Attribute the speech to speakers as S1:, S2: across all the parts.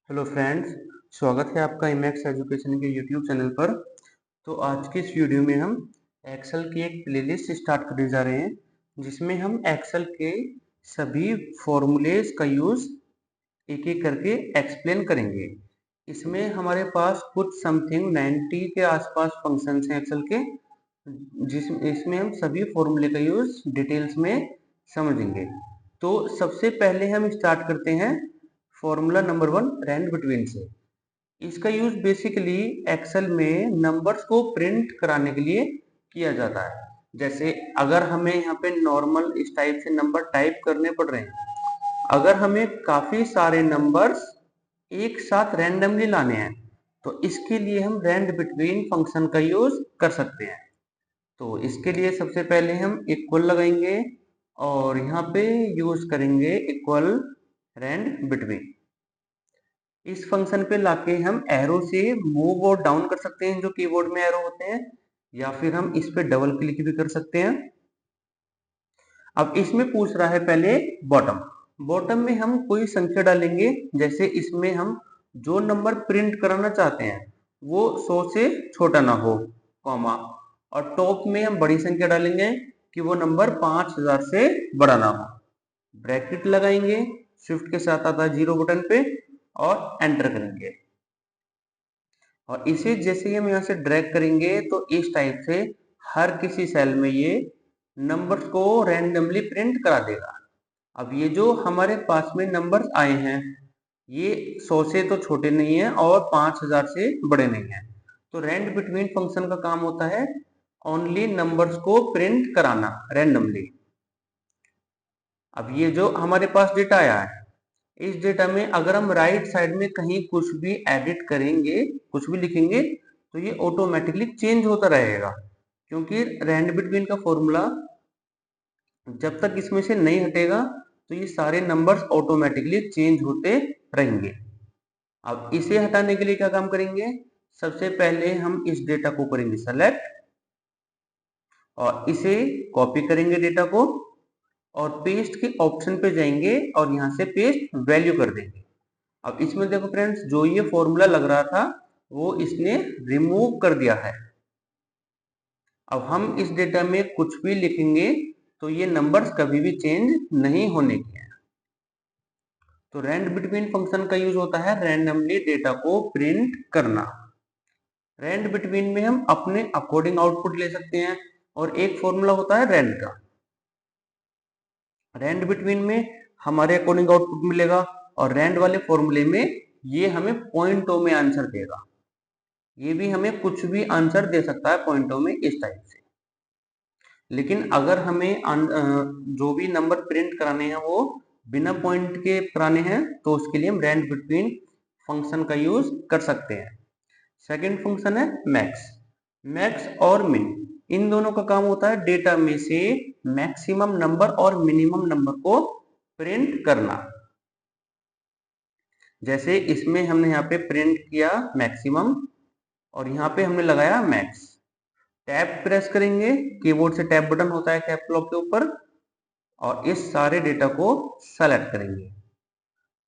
S1: Hello friends, स्वागत है आपका इमैक्स एजुकेशन के यूट्यूब चैनल पर। तो आज के इस वीडियो में हम एक्सेल की एक प्लेलिस्ट स्टार्ट करने जा रहे हैं, जिसमें हम एक्सेल के सभी फॉर्मूलेज का यूज़ एक एक करके एक्सप्लेन करेंगे। इसमें हमारे पास कुछ समथिंग 90 के आसपास फंक्शंस हैं एक्सेल के, इसमें हम सभी फॉर्मूले का यूज़ डिटेल्स में समझेंगे। तो सबसे पहले हम स्टार्ट करते हैं फॉर्मूला नंबर 1 रैंड बिटवीन से। इसका यूज बेसिकली एक्सेल में नंबर्स को प्रिंट कराने के लिए किया जाता है। जैसे अगर हमें यहाँ पे नॉर्मल इस टाइप से नंबर टाइप करने पड़ रहे हैं, अगर हमें काफी सारे नंबर्स एक साथ रैंडमली लाने हैं, तो इसके लिए हम रैंड बिटवीन फंक्शन का यूज कर सकते हैं। तो इसके लिए सबसे पहले हम इक्वल लगाएंगे और यहाँ पे यूज करेंगे इक्वल रैंड बिटवीन। इस फंक्शन पे लाके हम एरो से मूव और डाउन कर सकते हैं, जो कीबोर्ड में एरो होते हैं, या फिर हम इस पे डबल क्लिक भी कर सकते हैं। अब इसमें पूछ रहा है पहले बॉटम। बॉटम में हम कोई संख्या डालेंगे, जैसे इसमें हम जो नंबर प्रिंट कराना चाहते हैं वो 100 से छोटा ना हो, कॉमा, और टॉप में हम बड़ी संख्या डालेंगे कि वो नंबर 5000 से बड़ा ना हो। ब्रैकेट लगाएंगे, शिफ्ट के साथ आता है 0 बटन पे, और एंटर करेंगे। और इसे जैसे ही हम यहाँ से ड्रैग करेंगे तो इस टाइप से हर किसी सेल में ये नंबर्स को रैंडमली प्रिंट करा देगा। अब ये जो हमारे पास में नंबर्स आए हैं, ये 100 से तो छोटे नहीं है और 5000 से बड़े नहीं है। तो रैंड बिटवीन फंक्शन का काम होता है ओनली नंबर्स को प्रिंट कराना रैंडमली। अब ये जो हमारे पास डेटा आया है, इस डेटा में अगर हम राइट साइड में कहीं कुछ भी एडिट करेंगे, कुछ भी लिखेंगे, तो ये ऑटोमेटिकली चेंज होता रहेगा, क्योंकि रैंड बिटवीन का फॉर्मूला जब तक इसमें से नहीं हटेगा तो ये सारे नंबर्स ऑटोमेटिकली चेंज होते रहेंगे। अब इसे हटाने के लिए क्या काम करेंगे? सबसे पहले हम इस डेटा को करेंगे सेलेक्ट और इसे कॉपी करेंगे डेटा को, और पेस्ट के ऑप्शन पे जाएंगे और यहाँ से पेस्ट वैल्यू कर देंगे। अब इसमें देखो फ्रेंड्स, जो ये फॉर्मूला लग रहा था वो इसने रिमूव कर दिया है। अब हम इस डेटा में कुछ भी लिखेंगे तो ये नंबर्स कभी भी चेंज नहीं होने के हैं। तो रैंड बिटवीन फंक्शन का यूज होता है रैंडमली डेटा को प्रिंट करना। रैंड बिटवीन में हम अपने अकॉर्डिंग आउटपुट ले सकते हैं, और एक फॉर्मूला होता है रैंड का। रैंड बिटवीन में हमारे अकॉर्डिंग आउटपुट मिलेगा, और रैंड वाले फॉर्मूले में ये हमें पॉइंटों में आंसर देगा। ये भी हमें कुछ भी आंसर दे सकता है पॉइंटों में, इस टाइप से। लेकिन अगर हमें जो भी नंबर प्रिंट कराने हैं वो बिना पॉइंट के कराने हैं, तो उसके लिए हम रैंड बिटवीन फंक्शन का यूज कर सकते हैं। सेकंड फंक्शन है मैक्स। मैक्स और मिन, इन दोनों का काम होता है डेटा में से मैक्सिमम नंबर और मिनिमम नंबर को प्रिंट करना। जैसे इसमें हमने यहाँ पे प्रिंट किया मैक्सिमम, और यहाँ पे हमने लगाया मैक्स। टैब प्रेस करेंगे, कीबोर्ड से टैब बटन होता है कैप लॉक के ऊपर, और इस सारे डेटा को सेलेक्ट करेंगे।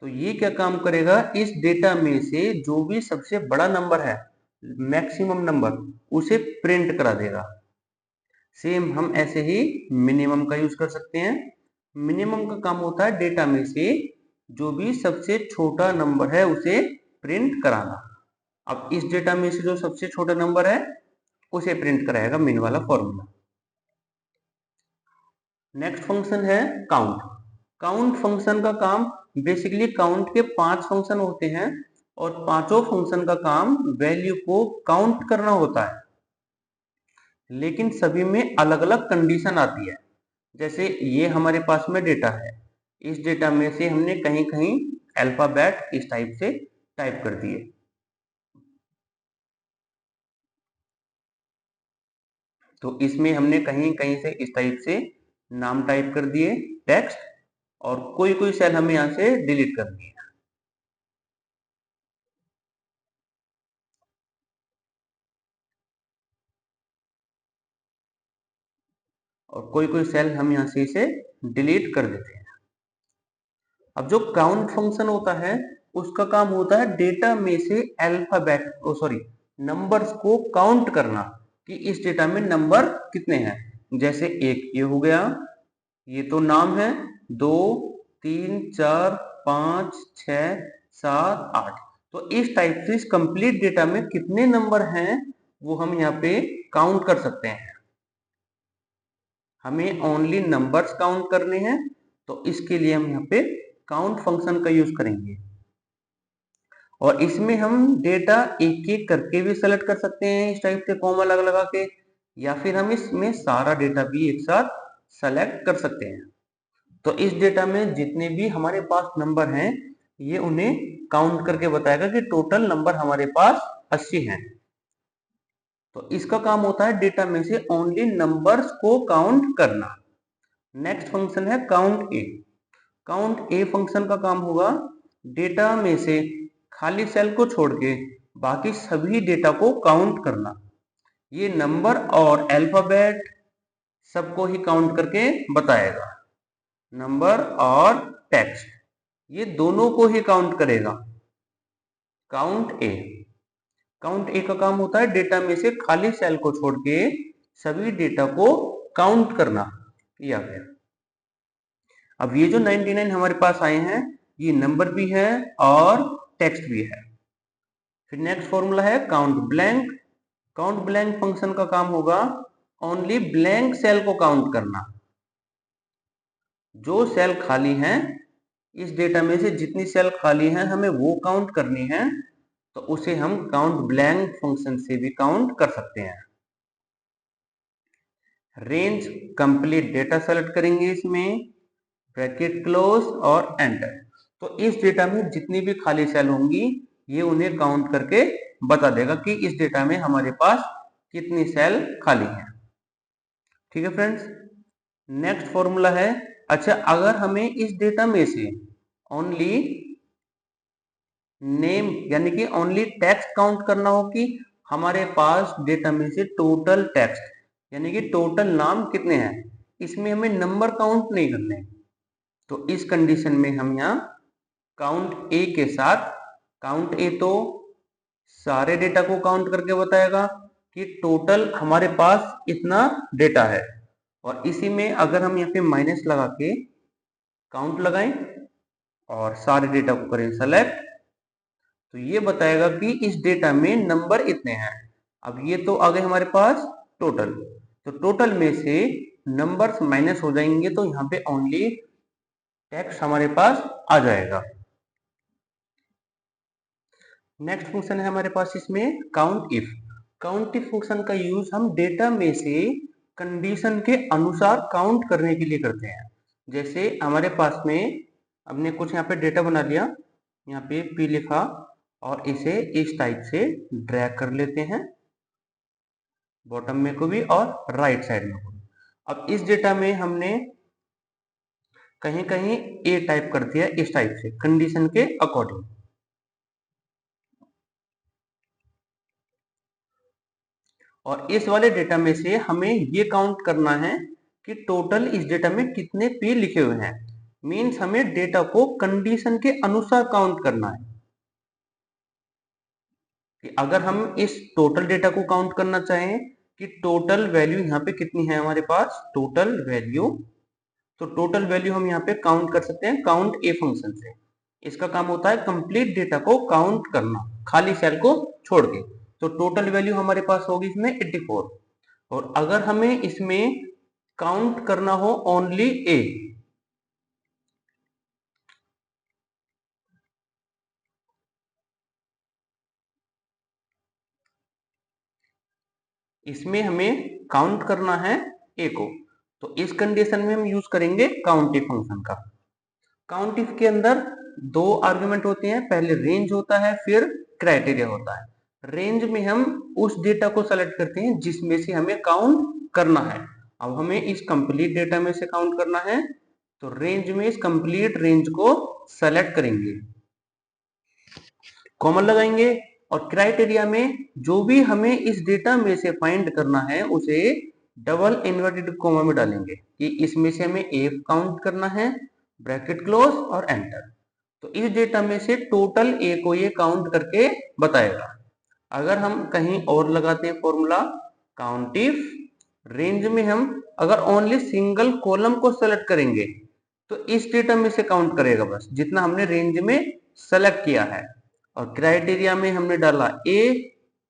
S1: तो ये क्या काम करेगा, इस डेटा में से जो भी सबसे बड़ा नंबर है, मैक्सिमम नंबर, उसे प्रिंट करा देगा। सेम हम ऐसे ही मिनिमम का यूज कर सकते हैं। मिनिमम का काम होता है डेटा में से जो भी सबसे छोटा नंबर है उसे प्रिंट कराना। अब इस डेटा में से जो सबसे छोटा नंबर है उसे प्रिंट कराएगा मिन वाला फॉर्मूला। नेक्स्ट फंक्शन है काउंट। काउंट फंक्शन का काम बेसिकली, काउंट के 5 फंक्शन होते हैं, और पांचों फंक्शन का काम वैल्यू को काउंट करना होता है, लेकिन सभी में अलग अलग कंडीशन आती है। जैसे ये हमारे पास में डेटा है, इस डेटा में से हमने कहीं कहीं अल्फाबेट इस टाइप से टाइप कर दिए, तो इसमें हमने कहीं कहीं से इस टाइप से नाम टाइप कर दिए, टेक्स्ट, और कोई कोई सेल हमें यहाँ से डिलीट कर दिए, और कोई कोई सेल हम यहाँ से इसे डिलीट कर देते हैं। अब जो काउंट फंक्शन होता है उसका काम होता है डेटा में से अल्फाबेट नंबर्स को काउंट करना कि इस डेटा में नंबर कितने हैं। जैसे एक ये हो गया, ये तो नाम है, 2 3 4 5 6 7 8। तो इस टाइप से इस कंप्लीट डेटा में कितने नंबर हैं वो हम यहाँ पे काउंट कर सकते हैं। हमें ओनली नंबर्स काउंट करने हैं, तो इसके लिए हम यहाँ पे काउंट फंक्शन का यूज करेंगे। और इसमें हम डेटा एक एक करके भी सेलेक्ट कर सकते हैं इस टाइप से कॉमा लगा लगा के, या फिर हम इसमें सारा डेटा भी एक साथ सेलेक्ट कर सकते हैं। तो इस डेटा में जितने भी हमारे पास नंबर हैं ये उन्हें काउंट करके बताएगा कि टोटल नंबर हमारे पास 80 हैं। तो इसका काम होता है डेटा में से ओनली नंबर्स को काउंट करना। नेक्स्ट फंक्शन है count A. Count a function का काम होगा डेटा में से खाली सेल को छोड़ के बाकी सभी डेटा को काउंट करना। ये नंबर और अल्फाबेट सबको ही काउंट करके बताएगा। नंबर और टेक्स्ट ये दोनों को ही काउंट करेगा। काउंट ए का काम होता है डेटा में से खाली सेल को छोड़ के सभी डेटा को काउंट करना किया गया। अब ये जो 99 हमारे पास आए हैं ये नंबर भी है और टेक्स्ट भी है। फिर नेक्स्ट फॉर्मूला है count blank. Count blank function का काम होगा ओनली ब्लैंक सेल को काउंट करना। जो सेल खाली हैं इस डेटा में से जितनी सेल खाली हैं हमें वो काउंट करनी है, तो उसे हम काउंट ब्लैंक फंक्शन से भी काउंट कर सकते हैं। रेंज कंप्लीट डेटा सेलेक्ट करेंगे इसमें, ब्रैकेट क्लोज और एंटर। तो इस डेटा में जितनी भी खाली सेल होंगी ये उन्हें काउंट करके बता देगा कि इस डेटा में हमारे पास कितनी सेल खाली है। ठीक है फ्रेंड्स। नेक्स्ट फॉर्मूला है, अच्छा अगर हमें इस डेटा में से ओनली नेम यानी कि ओनली टेक्स्ट काउंट करना हो कि हमारे पास डेटा में से टोटल टेक्स्ट यानी कि टोटल नाम कितने हैं, इसमें हमें नंबर काउंट नहीं करने, तो इस कंडीशन में हम यहाँ काउंट ए के साथ, काउंट ए तो सारे डेटा को काउंट करके बताएगा कि टोटल हमारे पास इतना डेटा है, और इसी में अगर हम यहाँ पे माइनस लगा के काउंट लगाएं और सारे डेटा को करें सेलेक्ट, तो ये बताएगा कि इस डेटा में नंबर इतने हैं। अब ये तो आ गए हमारे पास टोटल, तो टोटल में से नंबर्स माइनस हो जाएंगे तो यहाँ पे ओनली टेक्स्ट हमारे पास आ जाएगा। नेक्स्ट फंक्शन है हमारे पास इसमें count if. Count if function का यूज हम डेटा में से कंडीशन के अनुसार काउंट करने के लिए करते हैं। जैसे हमारे पास में हमने कुछ यहाँ पे डेटा बना लिया, यहाँ पे p लिखा और इसे इस टाइप से ड्रैग कर लेते हैं बॉटम में को भी और राइट साइड में को भी। अब इस डेटा में हमने कहीं कहीं a टाइप कर दिया इस टाइप से कंडीशन के अकॉर्डिंग, और इस वाले डेटा में से हमें ये काउंट करना है कि टोटल इस डेटा में कितने p लिखे हुए हैं। मीन्स हमें डेटा को कंडीशन के अनुसार काउंट करना है कि अगर हम इस टोटल डेटा को काउंट करना चाहें कि टोटल वैल्यू यहाँ पे कितनी है हमारे पास टोटल वैल्यू, तो टोटल वैल्यू हम यहाँ पे काउंट कर सकते हैं काउंट ए फंक्शन से। इसका काम होता है कंप्लीट डेटा को काउंट करना खाली सेल को छोड़ के, तो टोटल वैल्यू हमारे पास होगी इसमें 84। और अगर हमें इसमें काउंट करना हो ओनली ए, इसमें हमें काउंट करना है ए को, तो इस कंडीशन में हम यूज करेंगे काउंट इफ फंक्शन का। काउंट इफ के अंदर दो आर्गुमेंट होते हैं, पहले रेंज होता है फिर क्राइटेरिया होता है। रेंज में हम उस डेटा को सेलेक्ट करते हैं जिसमें से हमें काउंट करना है। अब हमें इस कंप्लीट डेटा में से काउंट करना है, तो रेंज में इस कंप्लीट रेंज को सेलेक्ट करेंगे, कॉमन लगाएंगे, और क्राइटेरिया में जो भी हमें इस डेटा में से फाइंड करना है उसे डबल इन्वर्टेड कॉमा में डालेंगे कि इसमें से हमें ए काउंट करना है, ब्रैकेट क्लोज और एंटर। तो इस डेटा में से टोटल ए को ये काउंट करके बताएगा। अगर हम कहीं और लगाते हैं फॉर्मूला काउंट इफ, रेंज में हम अगर ओनली सिंगल कॉलम को सेलेक्ट करेंगे तो इस डेटा में से काउंट करेगा बस जितना हमने रेंज में सेलेक्ट किया है, और क्राइटेरिया में हमने डाला ए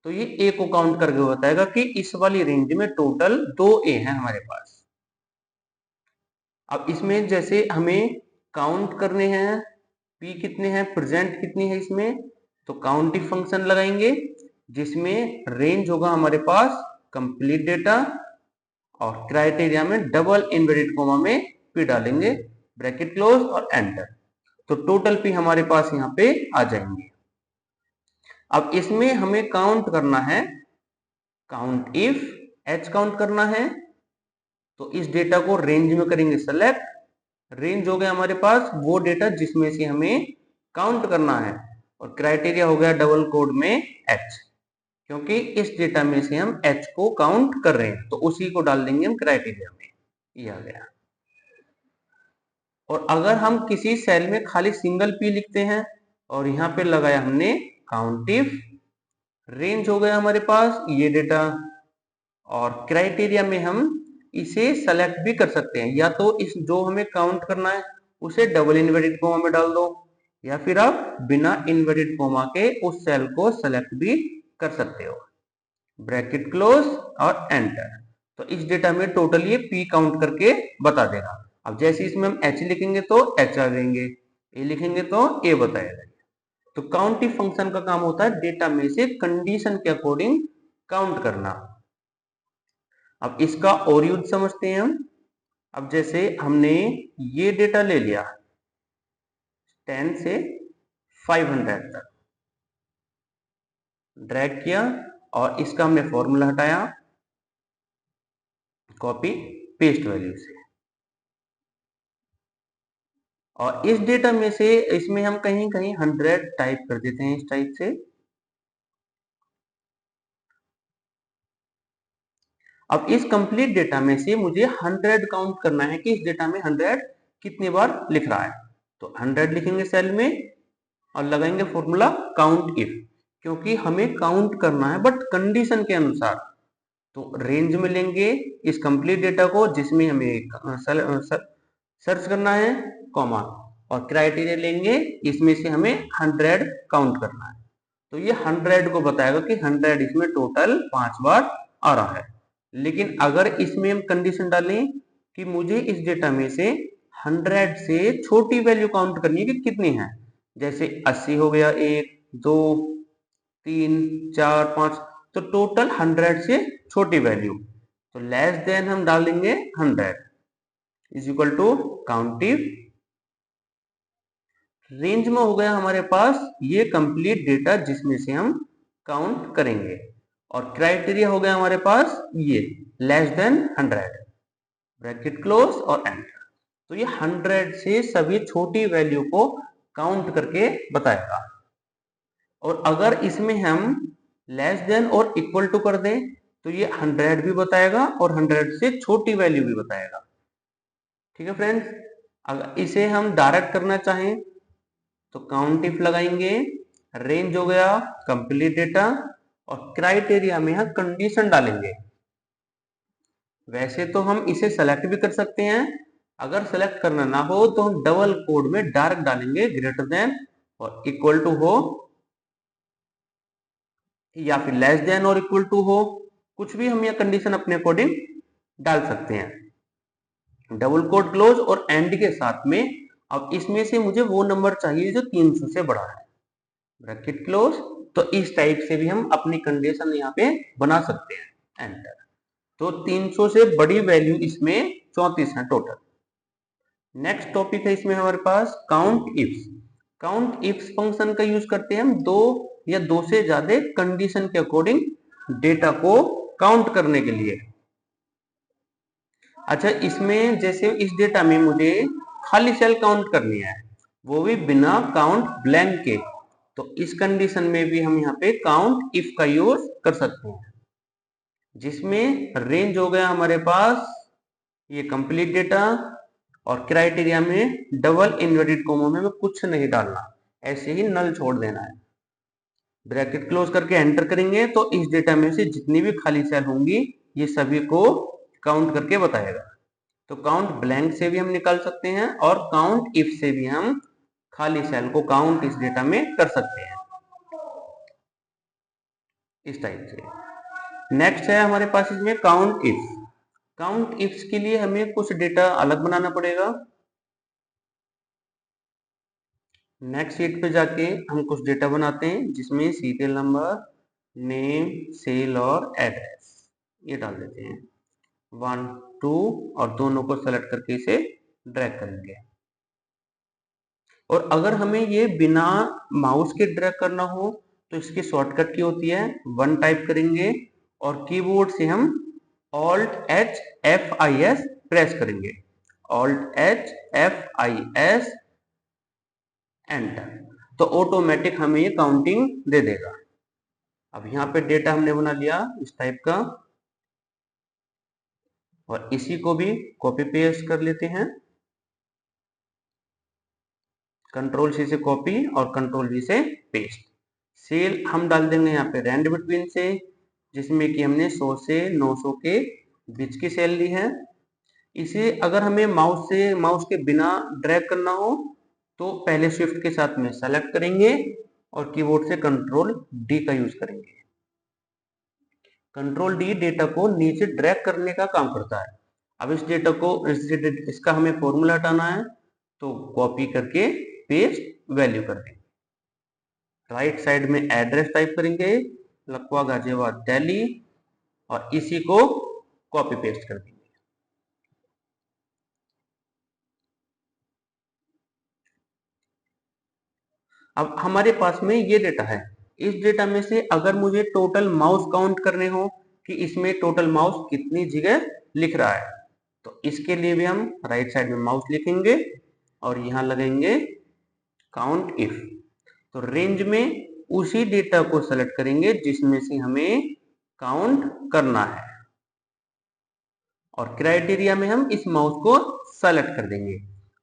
S1: तो ये ए को काउंट करके बताएगा कि इस वाली रेंज में टोटल 2 ए हैं हमारे पास। अब इसमें जैसे हमें काउंट करने हैं पी कितने हैं, प्रेजेंट कितनी है इसमें, तो काउंट इफ फंक्शन लगाएंगे जिसमें रेंज होगा हमारे पास कंप्लीट डेटा, और क्राइटेरिया में डबल इनवर्टेड कोमा में पी डालेंगे, ब्रैकेट क्लोज और एंटर, तो टोटल पी हमारे पास यहाँ पे आ जाएंगे। अब इसमें हमें काउंट करना है काउंट इफ एच काउंट करना है, तो इस डेटा को रेंज में करेंगे सेलेक्ट, रेंज हो गया हमारे पास वो डेटा जिसमें से हमें काउंट करना है, और क्राइटेरिया हो गया डबल कोड में एच, क्योंकि इस डेटा में से हम एच को काउंट कर रहे हैं तो उसी को डाल देंगे हम क्राइटेरिया में, ये आ गया। और अगर हम किसी सेल में खाली सिंगल पी लिखते हैं और यहाँ पे लगाया हमने काउंट इफ, रेंज हो गया हमारे पास ये डेटा, और क्राइटेरिया में हम इसे सेलेक्ट भी कर सकते हैं, या तो इस जो हमें काउंट करना है उसे डबल इन्वर्टेड कोमा में डाल दो, या फिर आप बिना इन्वर्टेड कोमा के उस सेल को सेलेक्ट भी कर सकते हो, ब्रैकेट क्लोज और एंटर, तो इस डेटा में टोटल ये पी काउंट करके बता देगा। अब जैसे इसमें हम एच लिखेंगे तो एच आ जाएंगे, ए लिखेंगे तो ए बताएगा। तो काउंट इफ फंक्शन का काम होता है डेटा में से कंडीशन के अकॉर्डिंग काउंट करना। अब इसका और यूज समझते हैं हम। अब जैसे हमने ये डेटा ले लिया 10 से 500 तक, ड्रैग किया और इसका हमने फॉर्मूला हटाया कॉपी पेस्ट वैल्यू से, और इस डेटा में से इसमें हम कहीं कहीं 100 टाइप कर देते हैं इस टाइप से। अब इस कंप्लीट डेटा में से मुझे 100 काउंट करना है कि इस डेटा में 100 कितनी बार लिख रहा है, तो 100 लिखेंगे सेल में और लगाएंगे फॉर्मूला काउंट इफ, क्योंकि हमें काउंट करना है बट कंडीशन के अनुसार। तो रेंज में लेंगे इस कंप्लीट डेटा को जिसमें हमें सर्च करना है कॉमा, और क्राइटेरिया लेंगे इसमें से हमें 100 काउंट करना है, तो ये 100 को बताएगा कि 100 इसमें टोटल 5 बार आ रहा है। लेकिन अगर इसमें हम कंडीशन डालें कि मुझे इस डेटा में से 100 से छोटी वैल्यू काउंट करनी है कि कितनी है, जैसे 80 हो गया 1 2 3 4 5, तो टोटल 100 से छोटी वैल्यू, तो लेस देन हम डालेंगे 100 is equal to count if, range में हो गया हमारे पास ये कंप्लीट डेटा जिसमें से हम काउंट करेंगे, और क्राइटेरिया हो गया हमारे पास ये लेस देन 100, ब्रैकेट क्लोज और एंटर, तो ये 100 से सभी छोटी वैल्यू को काउंट करके बताएगा। और अगर इसमें हम लेस देन और इक्वल टू कर दें तो ये 100 भी बताएगा और 100 से छोटी वैल्यू भी बताएगा। ठीक है फ्रेंड्स, अगर इसे हम डायरेक्ट करना चाहें तो काउंट इफ लगाएंगे, रेंज हो गया कंप्लीट डेटा, और क्राइटेरिया में हम कंडीशन डालेंगे। वैसे तो हम इसे सेलेक्ट भी कर सकते हैं, अगर सेलेक्ट करना ना हो तो हम डबल कोड में डायरेक्ट डालेंगे ग्रेटर देन और इक्वल टू हो, या फिर लेस देन और इक्वल टू हो, कुछ भी हम यह कंडीशन अपने अकॉर्डिंग डाल सकते हैं डबल कोड क्लोज और एंड के साथ में। अब इसमें से मुझे वो नंबर चाहिए जो 300 से बड़ा है, ब्रैकेट क्लोज, तो इस टाइप से भी हम अपनी कंडीशन यहाँ पे बना सकते हैं, एंटर, तो 300 से बड़ी वैल्यू इसमें 34 है टोटल। नेक्स्ट टॉपिक है इसमें हमारे पास count ifs. Count ifs function का यूज करते हैं हम दो या दो से ज्यादा कंडीशन के अकॉर्डिंग डेटा को काउंट करने के लिए। अच्छा, इसमें जैसे इस डेटा में मुझे खाली सेल काउंट करनी है, वो भी बिना काउंट ब्लैंक के, तो इस कंडीशन में भी हम यहाँ पे काउंट इफ का यूज कर सकते हैं, जिसमें रेंज हो गया हमारे पास ये कंप्लीट डेटा, और क्राइटेरिया में डबल इन्वर्टेड कोमा में कुछ नहीं डालना, ऐसे ही नल छोड़ देना है। ब्रैकेट क्लोज करके एंटर करेंगे तो इस डेटा में से जितनी भी खाली सेल होंगी ये सभी को काउंट करके बताएगा। तो काउंट ब्लैंक से भी हम निकाल सकते हैं और काउंट इफ से भी हम खाली सेल को काउंट इस डेटा में कर सकते हैं, इस टाइप से। नेक्स्ट है हमारे पास इसमें काउंट इफ। काउंट इफ्स के लिए हमें कुछ डेटा अलग बनाना पड़ेगा। नेक्स्ट शीट पे जाके हम कुछ डेटा बनाते हैं जिसमें सीरियल नंबर, नेम, सेल और एड्रेस ये डाल देते हैं 1 2 और दोनों को सेलेक्ट करके इसे ड्रैग करेंगे। और अगर हमें ये बिना माउस के ड्रैग करना हो तो इसकी शॉर्टकट की होती है 1 टाइप करेंगे और कीबोर्ड से हम Alt+H+F+I+S प्रेस करेंगे, Alt+H+F+I+S एंटर, तो ऑटोमेटिक हमें ये काउंटिंग दे देगा। अब यहाँ पे डेटा हमने बना लिया इस टाइप का और इसी को भी कॉपी पेस्ट कर लेते हैं, कंट्रोल सी से कॉपी और कंट्रोल वी से पेस्ट। सेल हम डाल देंगे यहाँ पे रेंज बिटवीन से, जिसमें कि हमने 100 से 900 के बीच की सेल ली है। इसे अगर हमें माउस के बिना ड्रैग करना हो तो पहले शिफ्ट के साथ में सेलेक्ट करेंगे और कीबोर्ड से कंट्रोल डी का यूज करेंगे। कंट्रोल डी डेटा को नीचे ड्रैग करने का काम करता है। अब इस डेटा को इसका हमें फॉर्मूला हटाना है तो कॉपी करके पेस्ट वैल्यू कर देंगे। राइट साइड में एड्रेस टाइप करेंगे लखवा गाजियाबाद दिल्ली और इसी को कॉपी पेस्ट कर देंगे। अब हमारे पास में ये डेटा है, इस डेटा में से अगर मुझे टोटल माउस काउंट करने हो कि इसमें टोटल माउस कितनी जगह लिख रहा है तो इसके लिए भी हम राइट साइड में माउस लिखेंगे और यहां लगेंगे काउंट इफ। तो रेंज में उसी डेटा को सेलेक्ट करेंगे जिसमें से हमें काउंट करना है और क्राइटेरिया में हम इस माउस को सेलेक्ट कर देंगे।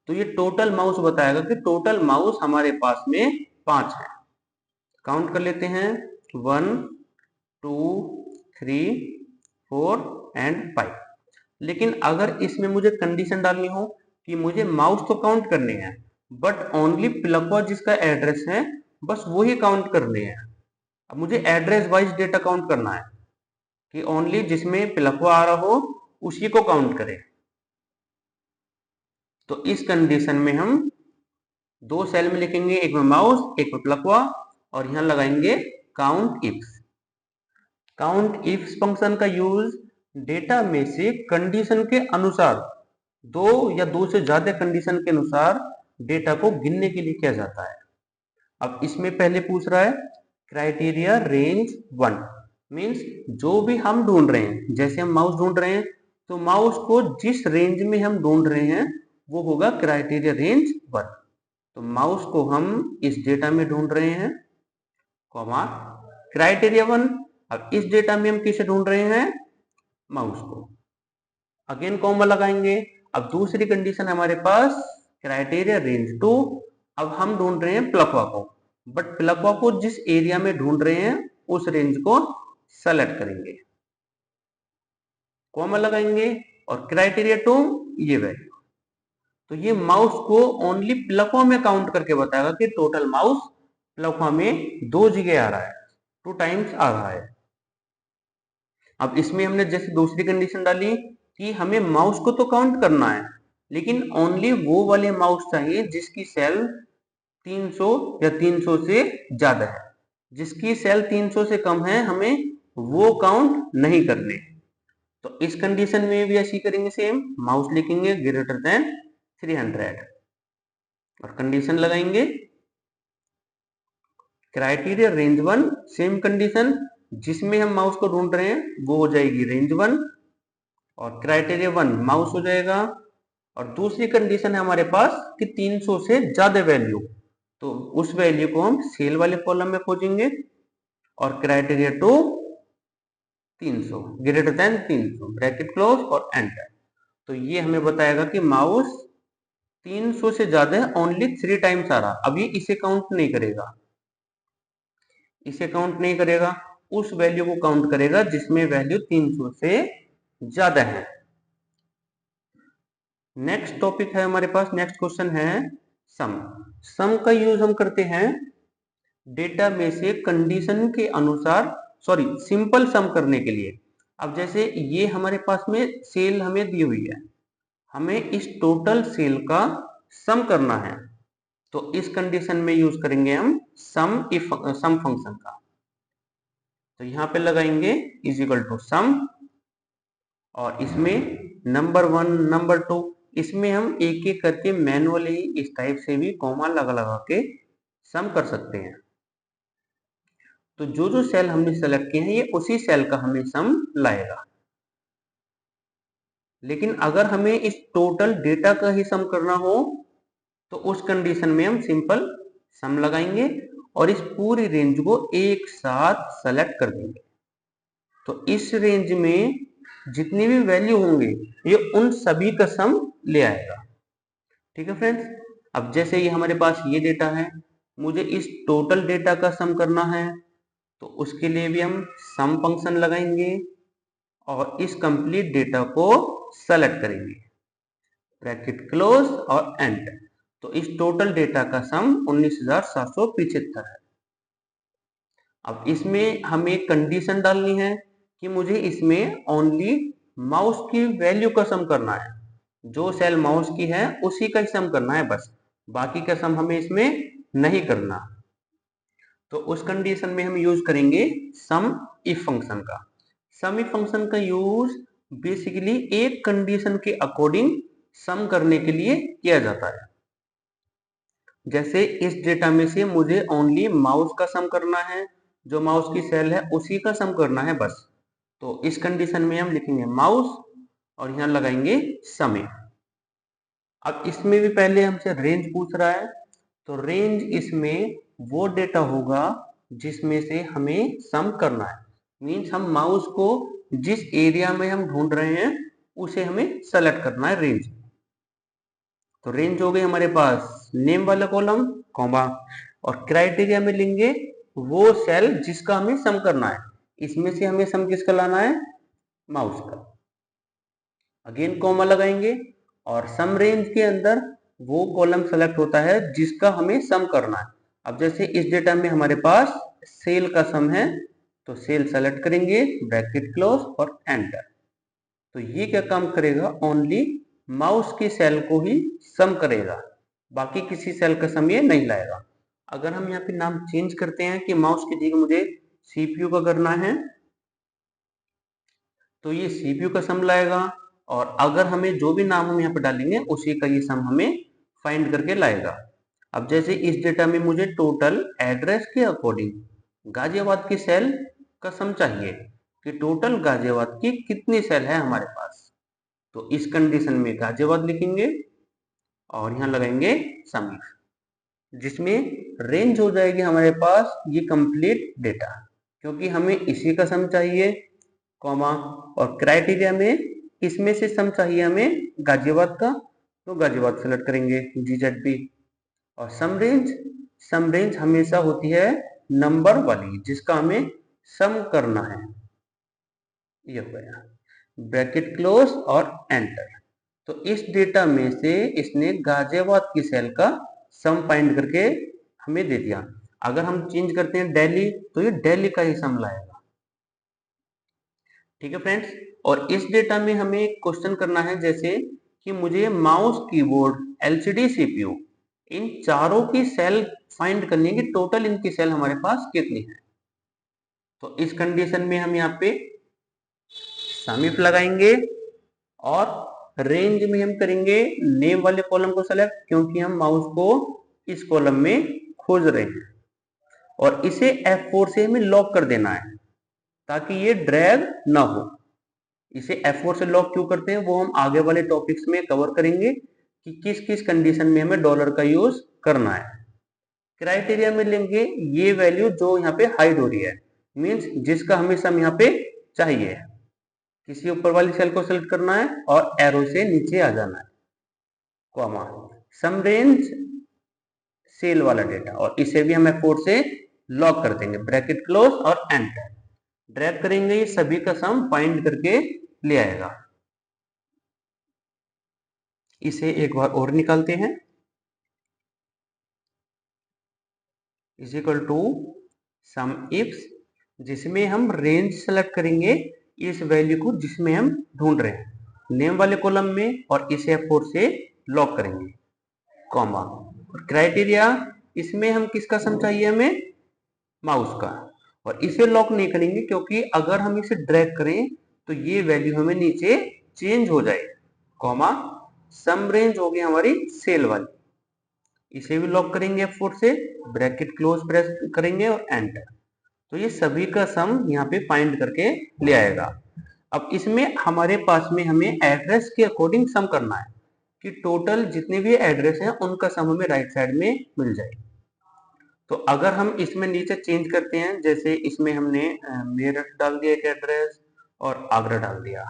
S1: तो ये टोटल माउस बताएगा कि टोटल माउस हमारे पास में 5 है। काउंट कर लेते हैं 1 2 3 4 एंड 5। लेकिन अगर इसमें मुझे कंडीशन डालनी हो कि मुझे माउस तो काउंट करने हैं बट ओनली प्लगवा जिसका एड्रेस है बस वही काउंट करने हैं। अब मुझे एड्रेस वाइज डेटा काउंट करना है कि ओनली जिसमें प्लगवा आ रहा हो उसी को काउंट करें। तो इस कंडीशन में हम 2 सेल में लिखेंगे, एक में माउस एक में प्लगवा और यहां लगाएंगे count ifs. Count ifs function का यूज डेटा में से कंडीशन के अनुसार 2 या 2 से ज्यादा कंडीशन के अनुसार डेटा को गिनने के लिए किया जाता है। अब इसमें पहले पूछ रहा है क्राइटेरिया रेंज 1 मींस जो भी हम ढूंढ रहे हैं, जैसे हम माउस ढूंढ रहे हैं तो माउस को जिस रेंज में हम ढूंढ रहे हैं वो होगा क्राइटेरिया रेंज 1। तो माउस को हम इस डेटा में ढूंढ रहे हैं कॉमा क्राइटेरिया 1। अब इस डेटा में हम किसे ढूंढ रहे हैं, माउस को, अगेन कॉमा लगाएंगे। अब दूसरी कंडीशन हमारे पास क्राइटेरिया रेंज 2। अब हम ढूंढ रहे हैं प्लगवा को बट प्लगवा को जिस एरिया में ढूंढ रहे हैं उस रेंज को सेलेक्ट करेंगे, कॉमा लगाएंगे और क्राइटेरिया 2 ये वैल्यू। तो ये माउस को ओनली प्लगवा में काउंट करके बताएगा कि टोटल माउस प्लगवा में 2 जगह आ रहा है, 2 टाइम्स आ रहा है। अब इसमें हमने जैसे दूसरी कंडीशन डाली कि हमें माउस को तो काउंट करना है लेकिन ओनली वो वाले माउस चाहिए जिसकी सेल 300 या 300 से ज्यादा है। जिसकी सेल 300 से कम है हमें वो काउंट नहीं करने। तो इस कंडीशन में भी ऐसी करेंगे, सेम माउस लिखेंगे ग्रेटर देन 300 और कंडीशन लगाएंगे क्राइटेरिया रेंज 1। सेम कंडीशन जिसमें हम माउस को ढूंढ रहे हैं वो हो जाएगी रेंज 1 और क्राइटेरिया 1 माउस हो जाएगा। और दूसरी कंडीशन है हमारे पास कि 300 से ज्यादा वैल्यू, तो उस वैल्यू को हम सेल वाले कॉलम में खोजेंगे और criteria 2 300 greater than 300 bracket close और एंटर। तो ये हमें बताएगा कि माउस 300 से ज्यादा है, ओनली 3 टाइम्स आ रहा, अब ये इसे काउंट नहीं करेगा, इसे काउंट नहीं करेगा, उस वैल्यू को काउंट करेगा जिसमें वैल्यू 300 से ज्यादा है। नेक्स्ट टॉपिक है हमारे पास, नेक्स्ट क्वेश्चन है सम। सम का यूज हम करते हैं डेटा में से कंडीशन के अनुसार, सॉरी, सिंपल सम करने के लिए। अब जैसे ये हमारे पास में सेल हमें दी हुई है, हमें इस टोटल सेल का सम करना है, तो इस कंडीशन में यूज करेंगे हम सम सम फंक्शन का। तो यहां पे लगाएंगे इज इक्वल टू सम, और इसमें नंबर 1 नंबर 2, इसमें हम एक एक करके मैनुअली इस टाइप से भी कॉमा लगा लगा के सम कर सकते हैं। तो जो जो सेल हमने सेलेक्ट किए हैं ये उसी सेल का हमें सम लाएगा। लेकिन अगर हमें इस टोटल डेटा का ही सम करना हो तो उस कंडीशन में हम सिंपल सम लगाएंगे और इस पूरी रेंज को एक साथ सेलेक्ट कर देंगे। तो इस रेंज में जितनी भी वैल्यू होंगे ये उन सभी का सम ले आएगा। ठीक है फ्रेंड्स, अब जैसे ये हमारे पास ये डेटा है, मुझे इस टोटल डेटा का सम करना है, तो उसके लिए भी हम सम फंक्शन लगाएंगे और इस कंप्लीट डेटा को सेलेक्ट करेंगे, ब्रैकेट क्लोज और एंटर। तो इस टोटल डेटा का सम 19,775 है। अब इसमें हमें एक कंडीशन डालनी है कि मुझे इसमें ओनली माउस की वैल्यू का सम करना है, जो सेल माउस की है उसी का ही सम करना है बस, बाकी का सम हमें इसमें नहीं करना। तो उस कंडीशन में हम यूज करेंगे सम इफ फंक्शन का। सम इफ फंक्शन का यूज बेसिकली एक कंडीशन के अकॉर्डिंग सम करने के लिए किया जाता है। जैसे इस डेटा में से मुझे ओनली माउस का सम करना है, जो माउस की सेल है उसी का सम करना है बस, तो इस कंडीशन में हम लिखेंगे माउस और यहां लगाएंगे सम इफ। अब इसमें भी पहले हमसे रेंज पूछ रहा है, तो रेंज इसमें वो डेटा होगा जिसमें से हमें सम करना है, मीन्स हम माउस को जिस एरिया में हम ढूंढ रहे हैं उसे हमें सेलेक्ट करना है रेंज। तो रेंज हो गई हमारे पास नेम वाला कॉलम कॉमा, और क्राइटेरिया में लेंगे वो सेल जिसका हमें सम करना है, इसमें से हमें सम किसका लाना है, माउस का, अगेन कॉमा लगाएंगे, और सम रेंज के अंदर वो कॉलम सेलेक्ट होता है जिसका हमें सम करना है। अब जैसे इस डेटा में हमारे पास सेल का सम है, तो सेल सेलेक्ट करेंगे, ब्रैकेट क्लोज और एंटर। तो ये क्या काम करेगा, ओनली माउस की सेल को ही सम करेगा, बाकी किसी सेल का सम ये नहीं लाएगा। अगर हम यहाँ पे नाम चेंज करते हैं कि माउस की जगह मुझे सीपीयू का करना है, तो ये सीपीयू का सम लाएगा, और अगर हमें जो भी नाम हम यहाँ पे डालेंगे उसी का ये सम हमें फाइंड करके लाएगा। अब जैसे इस डेटा में मुझे टोटल एड्रेस के अकॉर्डिंग गाजियाबाद की सेल का सम चाहिए कि टोटल गाजियाबाद की कितनी सेल है हमारे पास, तो इस कंडीशन में गाजियाबाद लिखेंगे और यहाँ लगाएंगे सम इफ, जिसमें रेंज हो जाएगी हमारे पास ये कंप्लीट डेटा, क्योंकि हमें इसी का सम चाहिए कॉमा, और क्राइटेरिया में इसमें से सम चाहिए हमें गाजियाबाद का, तो गाजियाबाद सेलेक्ट करेंगे GZB, और सम रेंज हमेशा होती है नंबर वाली जिसका हमें सम करना है, ये हो गया, ब्रैकेट क्लोज और एंटर। तो इस डेटा में से इसने गाजियाबाद की सेल का सम फाइंड करके हमें दे दिया। अगर हम चेंज करते हैं दिल्ली, तो ये दिल्ली का ही सम लाएगा। ठीक है फ्रेंड्स, और इस डेटा में हमें क्वेश्चन करना है, जैसे कि मुझे माउस कीबोर्ड LCD CPU इन चारों की सेल फाइंड करनी है कि टोटल इनकी सेल हमारे पास कितनी है। तो इस कंडीशन में हम यहाँ पे सम इफ लगाएंगे और रेंज में हम करेंगे नेम वाले कॉलम को सेलेक्ट, क्योंकि हम माउस को इस कॉलम में खोज रहे हैं, और इसे F4 से हमें लॉक कर देना है ताकि ये ड्रैग ना हो। इसे F4 से लॉक क्यों करते हैं वो हम आगे वाले टॉपिक्स में कवर करेंगे कि किस किस कंडीशन में हमें डॉलर का यूज करना है। क्राइटेरिया में लेंगे ये वैल्यू जो यहाँ पे हाइड हो रही है, मीन्स जिसका हमें सम यहाँ पे चाहिए, किसी ऊपर वाली सेल को सेलेक्ट करना है और एरो से नीचे आ जाना है, कॉमा, सम रेंज सेल वाला डेटा, और इसे भी हम F4 से लॉक कर देंगे, ब्रैकेट क्लोज और एंटर। ड्रैग करेंगे, ये सभी का सम फाइंड करके ले आएगा। इसे एक बार और निकालते हैं, is equal to sum ifs, जिसमें हम रेंज सेलेक्ट करेंगे इस वैल्यू को जिसमें हम ढूंढ रहे हैं नेम वाले कॉलम में, और इसे F4 से लॉक करेंगे, कॉमा। और क्राइटेरिया, इसमें हम किसका सम चाहिए, हमें माउस का, और इसे लॉक नहीं करेंगे क्योंकि अगर हम इसे ड्रैग करें तो ये वैल्यू हमें नीचे चेंज हो जाए, कॉमा। सम रेंज हो गई हमारी सेल वाली, इसे भी लॉक करेंगे F4 से, ब्रैकेट क्लोज प्रेस करेंगे और एंटर। तो ये सभी का सम यहाँ पे फाइंड करके ले आएगा। अब इसमें हमारे पास में हमें एड्रेस के अकॉर्डिंग सम करना है कि टोटल जितने भी एड्रेस हैं उनका सम हमें राइट साइड में मिल जाए। तो अगर हम इसमें नीचे चेंज करते हैं, जैसे इसमें हमने मेरठ डाल दिया एक एड्रेस और आगरा डाल दिया,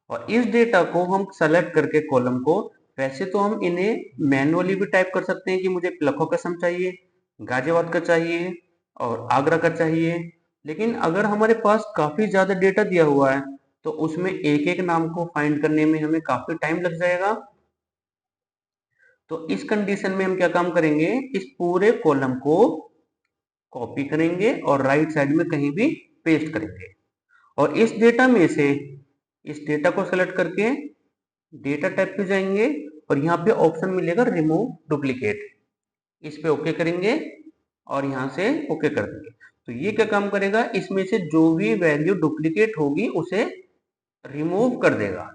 S1: और इस डेटा को हम सेलेक्ट करके कॉलम को, वैसे तो हम इन्हें मैनुअली भी टाइप कर सकते हैं कि मुझे लखनऊ का सम चाहिए, गाजियाबाद का चाहिए और आगरा का चाहिए, लेकिन अगर हमारे पास काफी ज्यादा डेटा दिया हुआ है तो उसमें एक एक नाम को फाइंड करने में हमें काफी टाइम लग जाएगा। तो इस कंडीशन में हम क्या काम करेंगे, इस पूरे कॉलम को कॉपी करेंगे और राइट साइड में कहीं भी पेस्ट करेंगे, और इस डेटा में से इस डेटा को सेलेक्ट करके डेटा टाइप पे जाएंगे और यहाँ पे ऑप्शन मिलेगा रिमूव डुप्लीकेट, इस पे ओके करेंगे और यहाँ से ओके कर देंगे। तो ये क्या काम करेगा, इसमें से जो भी वैल्यू डुप्लीकेट होगी उसे रिमूव कर देगा।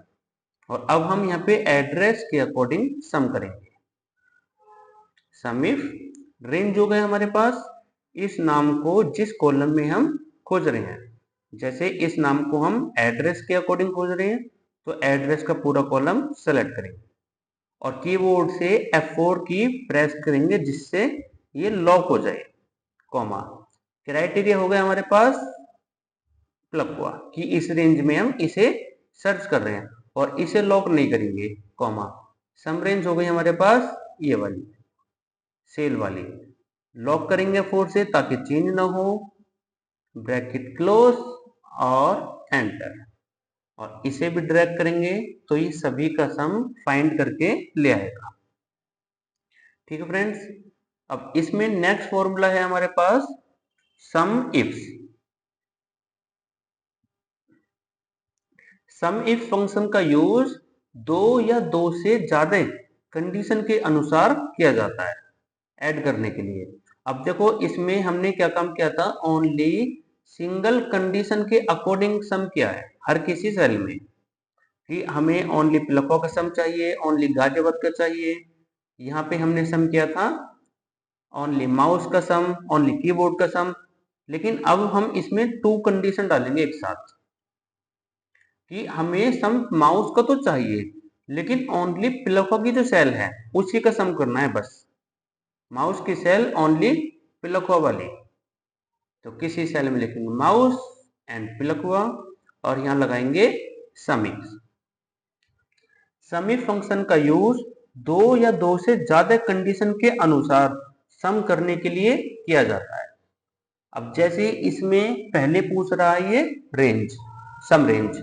S1: और अब हम यहाँ पे एड्रेस के अकॉर्डिंग सम करेंगे। सम इफ रेंज हो गए हमारे पास, इस नाम को जिस कॉलम में हम खोज रहे हैं, जैसे इस नाम को हम एड्रेस के अकॉर्डिंग खोज रहे हैं तो एड्रेस का पूरा कॉलम सेलेक्ट करेंगे और कीबोर्ड से F4 की प्रेस करेंगे जिससे ये लॉक हो जाए, कॉमा। क्राइटेरिया हो गया हमारे पास प्लग हुआ कि इस रेंज में हम इसे सर्च कर रहे हैं और इसे लॉक नहीं करेंगे, कॉमा। सम रेंज हो गई हमारे पास ये वाली सेल वाली, लॉक करेंगे 4 से ताकि चेंज ना हो, ब्रैकेट क्लोज और एंटर, और इसे भी ड्रैग करेंगे तो ये सभी का सम फाइंड करके ले आएगा। ठीक है फ्रेंड्स, अब इसमें नेक्स्ट फॉर्मूला है हमारे पास sum ifs. Sum if function का यूज दो या दो से ज्यादा कंडीशन के अनुसार किया जाता है ऐड करने के लिए। अब देखो इसमें हमने क्या काम किया था, ओनली सिंगल कंडीशन के अकॉर्डिंग सम किया है हर किसी सेल में, कि हमें ओनली लखनऊ का सम चाहिए, ओनली गाजियाबाद का चाहिए। यहाँ पे हमने सम किया था ओनली माउस का सम, ओनली कीबोर्ड का सम, लेकिन अब हम इसमें 2 कंडीशन डालेंगे एक साथ कि हमें सम माउस का तो चाहिए लेकिन ओनली पिलखा की जो सेल है उसी का सम करना है बस, माउस की सेल ओनली पिलखा वाली। तो किसी सेल में लिखेंगे माउस एंड पिलखा और यहाँ लगाएंगे सम इफ। सम इफ फंक्शन का यूज दो या दो से ज्यादा कंडीशन के अनुसार सम करने के लिए किया जाता है। अब जैसे इसमें पहले पूछ रहा है ये रेंज, सम रेंज।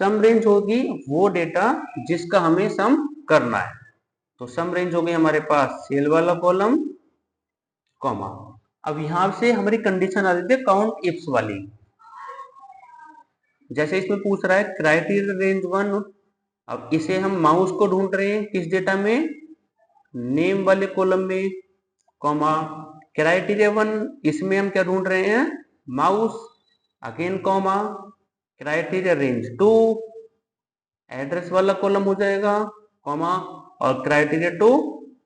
S1: सम रेंज होगी वो डेटा जिसका हमें सम करना है, तो सम रेंज हो गई हमारे पास सेल वाला कॉलम, कॉमा। अब यहां से हमारी कंडीशन आ जाती है काउंट इफ्स वाली, जैसे इसमें पूछ रहा है क्राइटेरिया रेंज 1। अब इसे हम माउस को ढूंढ रहे हैं किस डेटा में, नेम वाले कॉलम में, कॉमा। क्राइटेरिया 1 इसमें हम क्या ढूंढ रहे हैं, mouse, again comma. Criteria range 2 address वाला कॉलम हो जाएगा, कॉमा। और क्राइटेरिया 2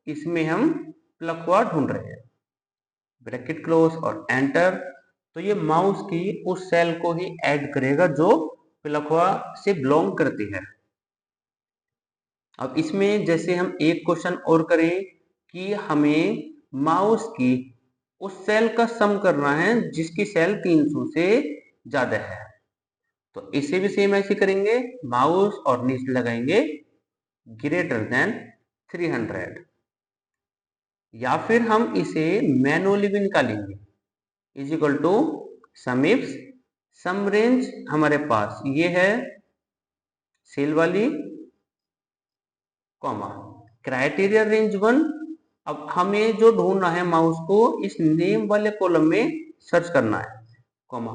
S1: इसमें हम प्लखवा ढूंढ रहे हैं, ब्रैकेट क्लोज और एंटर। तो ये माउस की उस सेल को ही ऐड करेगा जो प्लखवा से बिलोंग करती है। अब इसमें जैसे हम एक क्वेश्चन और करें कि हमें माउस की उस सेल का सम करना है जिसकी सेल 300 से ज्यादा है, तो इसे भी सेम ऐसे करेंगे, माउस और नीचे लगाएंगे ग्रेटर देन 300, या फिर हम इसे मैनुअली भी निकालेंगे, is equal to sum if sum range हमारे पास ये है सेल वाली, कॉमा क्राइटेरिया रेंज 1। अब हमें जो ढूंढना है माउस को इस नेम वाले कॉलम में सर्च करना है, कॉमा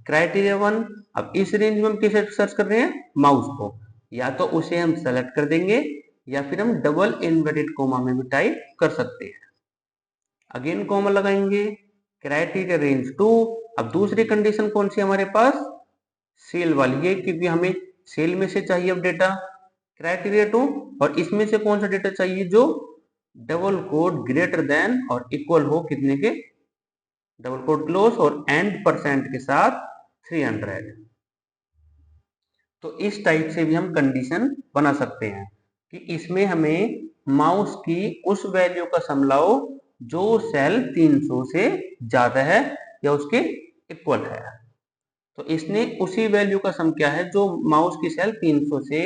S1: क्राइटेरिया 1। अब इस रेंज में हम किसे सर्च कर रहे हैं, माउस को, या तो उसे हम सेलेक्ट कर देंगे या फिर हम डबल इन्वर्टेड कॉमा में भी टाइप कर सकते हैं। अगेन कॉमा लगाएंगे, क्राइटेरिया रेंज 2। अब दूसरी कंडीशन कौन सी हमारे पास, सेल वाली है, क्योंकि हमें सेल में से चाहिए अब डेटा क्राइटेरिया 2, और इसमें से कौन सा डेटा चाहिए, जो डबल कोड ग्रेटर देन और इक्वल हो कितने के, डबल कोड क्लोज और एंड परसेंट के साथ 300। तो इस टाइप से भी हम कंडीशन बना सकते हैं कि इसमें हमें माउस की उस वैल्यू का सम लाओ जो सेल 300 से ज्यादा है या उसके इक्वल है। तो इसने उसी वैल्यू का सम क्या है जो माउस की सेल 300 से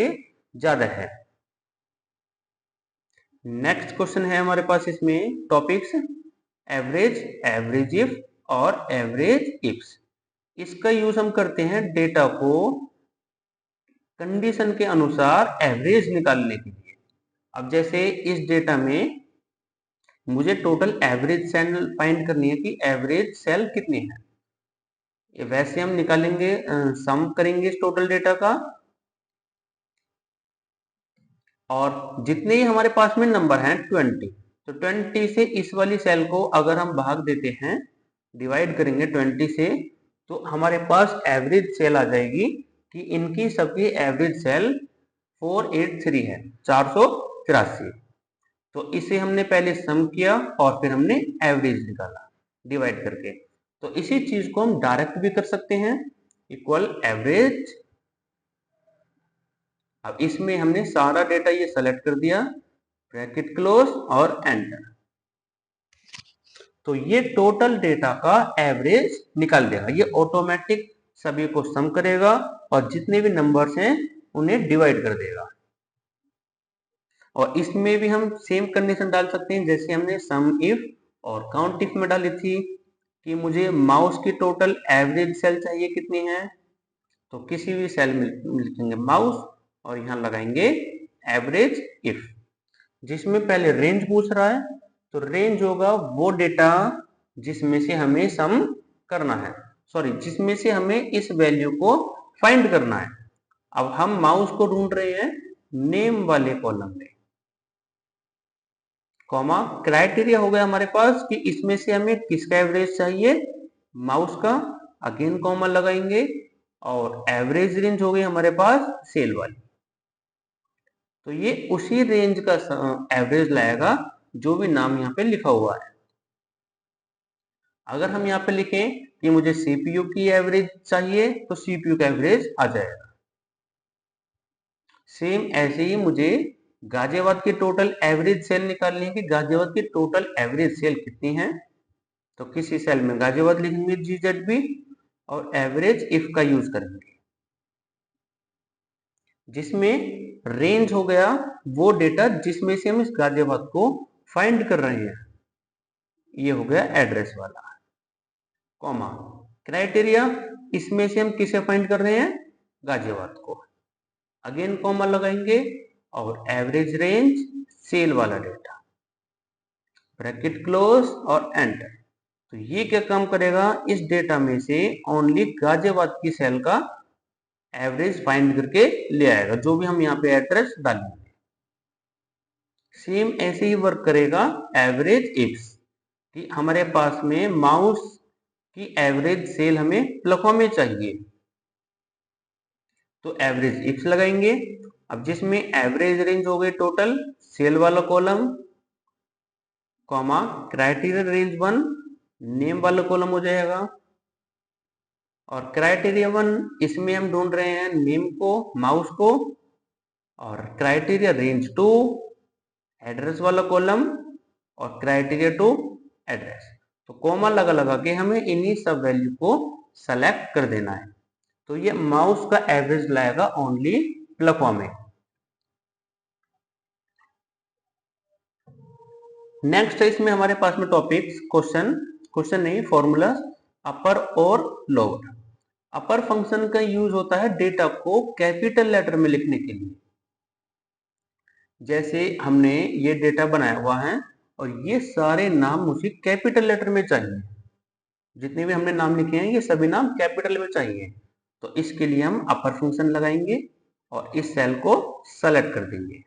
S1: ज्यादा है। नेक्स्ट क्वेश्चन है हमारे पास इसमें टॉपिक्स एवरेज, एवरेज इफ और एवरेज इफ्स। इसका यूज हम करते हैं डेटा को कंडीशन के अनुसार एवरेज निकालने के लिए। अब जैसे इस डेटा में मुझे टोटल एवरेज सेल फाइंड करनी है कि एवरेज सेल कितनी है, वैसे हम निकालेंगे, सम करेंगे इस टोटल डेटा का, और जितने ही हमारे पास में नंबर हैं 20, तो 20 से इस वाली सेल को अगर हम भाग देते हैं, डिवाइड करेंगे 20 से, तो हमारे पास एवरेज सेल आ जाएगी कि इनकी सबकी एवरेज सेल 483 है, 483। तो इसे हमने पहले सम किया और फिर हमने एवरेज निकाला डिवाइड करके। तो इसी चीज को हम डायरेक्ट भी कर सकते हैं, इक्वल एवरेज। अब इसमें हमने सारा डेटा ये सेलेक्ट कर दिया, ब्रैकेट क्लोज और एंटर, तो ये टोटल डेटा का एवरेज निकाल देगा। ये ऑटोमेटिक सभी को सम करेगा और जितने भी नंबर्स हैं उन्हें डिवाइड कर देगा। और इसमें भी हम सेम कंडीशन डाल सकते हैं जैसे हमने सम इफ और काउंट इफ में डाली थी कि मुझे माउस की टोटल एवरेज सेल चाहिए कितनी है, तो किसी भी सेल में लिखेंगे माउस और यहां लगाएंगे एवरेज इफ। जिसमें पहले रेंज पूछ रहा है, तो रेंज होगा वो डेटा जिसमें से हमें सम करना है, सॉरी जिसमें से हमें इस वैल्यू को फाइंड करना है। अब हम माउस को ढूंढ रहे हैं नेम वाले कॉलम में, कॉमा क्राइटेरिया हो गया हमारे पास कि इसमें से हमें किसका एवरेज चाहिए, माउस का, अगेन कॉमा लगाएंगे, और एवरेज रेंज हो गई हमारे पास सेल वाली। तो ये उसी रेंज का एवरेज लाएगा जो भी नाम यहाँ पे लिखा हुआ है। अगर हम यहाँ पे लिखें कि मुझे सीपीयू की एवरेज चाहिए तो सीपीयू का एवरेज आ जाएगा। सेम ऐसे ही मुझे गाजियाबाद की टोटल एवरेज सेल निकालनी है कि गाजियाबाद की टोटल एवरेज सेल कितनी है, तो किसी सेल में गाजियाबाद लिखेंगे GZB और एवरेज इफ का यूज करेंगे, जिसमें रेंज हो गया वो डेटा जिसमें से हम इस गाजियाबाद को फाइंड कर रहे हैं, ये हो गया एड्रेस वाला, कॉमा क्राइटेरिया इसमें से हम किसे फाइंड कर रहे हैं, गाजियाबाद को, अगेन कॉमा लगाएंगे, और एवरेज रेंज सेल वाला डेटा, ब्रैकेट क्लोज और एंटर। तो ये क्या काम करेगा, इस डेटा में से ओनली गाजियाबाद की सेल का एवरेज फाइंड करके ले आएगा जो भी हम यहाँ पे एड्रेस डालेंगे। सेम ऐसे ही वर्क करेगा एवरेज इफ्स कि हमारे पास में माउस की एवरेज सेल हमें प्लखों में चाहिए, तो एवरेज इफ्स लगाएंगे। अब जिसमें एवरेज रेंज हो गई टोटल सेल वाला column, comma criteria range 1 name वाला कॉलम हो जाएगा, और क्राइटेरिया 1 इसमें हम ढूंढ रहे हैं नेम को, माउस को, और क्राइटेरिया रेंज 2 एड्रेस वाला कॉलम, और क्राइटेरिया 2 एड्रेस। तो कॉमा लगा लगा के हमें इन्हीं सब वैल्यू को सेलेक्ट कर देना है। तो ये माउस का एवरेज लाएगा ओनली प्लखवा में। नेक्स्ट है इसमें हमारे पास में टॉपिक्स, क्वेश्चन नहीं, फॉर्मूला अपर और लोअर। अपर फंक्शन का यूज होता है डेटा को कैपिटल लेटर में लिखने के लिए। जैसे हमने ये डेटा बनाया हुआ है और ये सारे नाम मुझे कैपिटल लेटर में चाहिए, जितने भी हमने नाम लिखे हैं ये सभी नाम कैपिटल में चाहिए। तो इसके लिए हम अपर फंक्शन लगाएंगे और इस सेल को सेलेक्ट कर देंगे,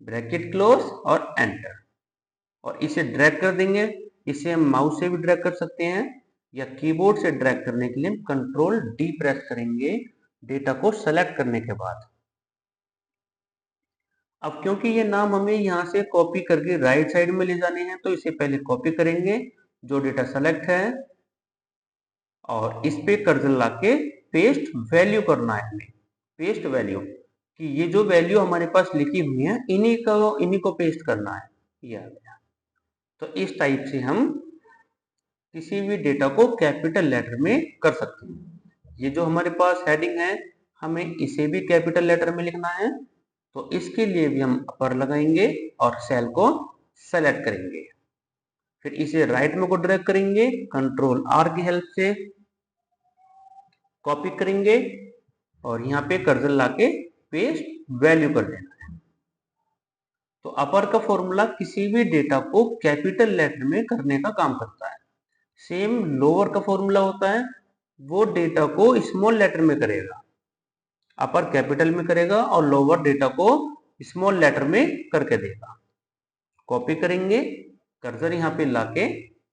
S1: ब्रैकेट क्लोज और एंटर, और इसे ड्रैग कर देंगे। इसे हम माउस से भी ड्रैग कर सकते हैं या कीबोर्ड से ड्रैग करने के लिए हम कंट्रोल डी प्रेस करेंगे डेटा को सेलेक्ट करने के बाद। अब क्योंकि ये नाम हमें यहाँ से कॉपी करके राइट साइड में ले जाने हैं, तो इसे पहले कॉपी करेंगे जो डेटा सेलेक्ट है और इस पे कर्सर लाके पेस्ट वैल्यू करना है हमें। पेस्ट वैल्यू कि ये जो वैल्यू हमारे पास लिखी हुई है इन्हीं को पेस्ट करना है। ये आ गया। तो इस टाइप से हम किसी भी डेटा को कैपिटल लेटर में कर सकते हैं। ये जो हमारे पास हेडिंग है हमें इसे भी कैपिटल लेटर में लिखना है, तो इसके लिए भी हम अपर लगाएंगे और सेल को सेलेक्ट करेंगे। फिर इसे राइट में को ड्रैग करेंगे, कंट्रोल आर की हेल्प से कॉपी करेंगे और यहाँ पे कर्सर लाके पेस्ट वैल्यू कर देना है। तो अपर का फॉर्मूला किसी भी डेटा को कैपिटल लेटर में करने का काम करता है। सेम लोअर का फॉर्मूला होता है, वो डेटा को स्मॉल लेटर में करेगा, अपर कैपिटल में करेगा और लोअर डेटा को स्मॉल लेटर में करके देगा। कॉपी करेंगे, कर्सर यहाँ पे लाके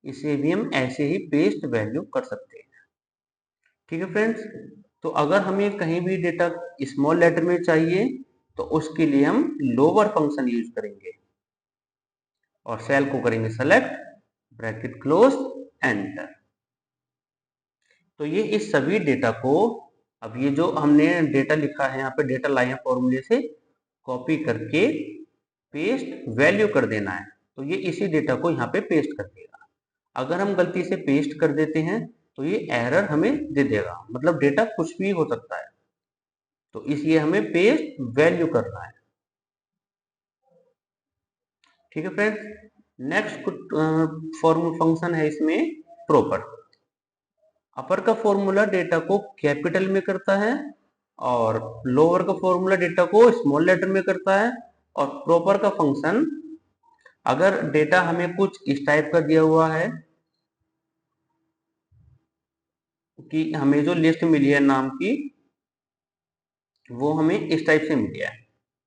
S1: इसे भी हम ऐसे ही पेस्ट वैल्यू कर सकते हैं। ठीक है फ्रेंड्स, तो अगर हमें कहीं भी डेटा स्मॉल लेटर में चाहिए तो उसके लिए हम लोअर फंक्शन यूज करेंगे और सेल को करेंगे सेलेक्ट, ब्रैकेट क्लोज, एंटर। तो ये इस सभी डेटा को, अब ये जो हमने डेटा लिखा है यहाँ पे डेटा लाए हैं फॉर्मूले से, कॉपी करके पेस्ट वैल्यू कर देना है। तो ये इसी डेटा को यहाँ पे पेस्ट कर देगा। अगर हम गलती से पेस्ट कर देते हैं तो ये एरर हमें दे देगा, मतलब डेटा कुछ भी हो सकता है। तो इसलिए हमें पेस्ट वैल्यू करना है। ठीक है फ्रेंड्स, नेक्स्ट फंक्शन है इसमें प्रॉपर। अपर का फॉर्मूला डेटा को कैपिटल में करता है और लोअर का फॉर्मूला डेटा को स्मॉल लेटर में करता है। और प्रॉपर का फंक्शन, अगर डेटा हमें कुछ इस टाइप का दिया हुआ है कि हमें जो लिस्ट मिली है नाम की वो हमें इस टाइप से मिली है,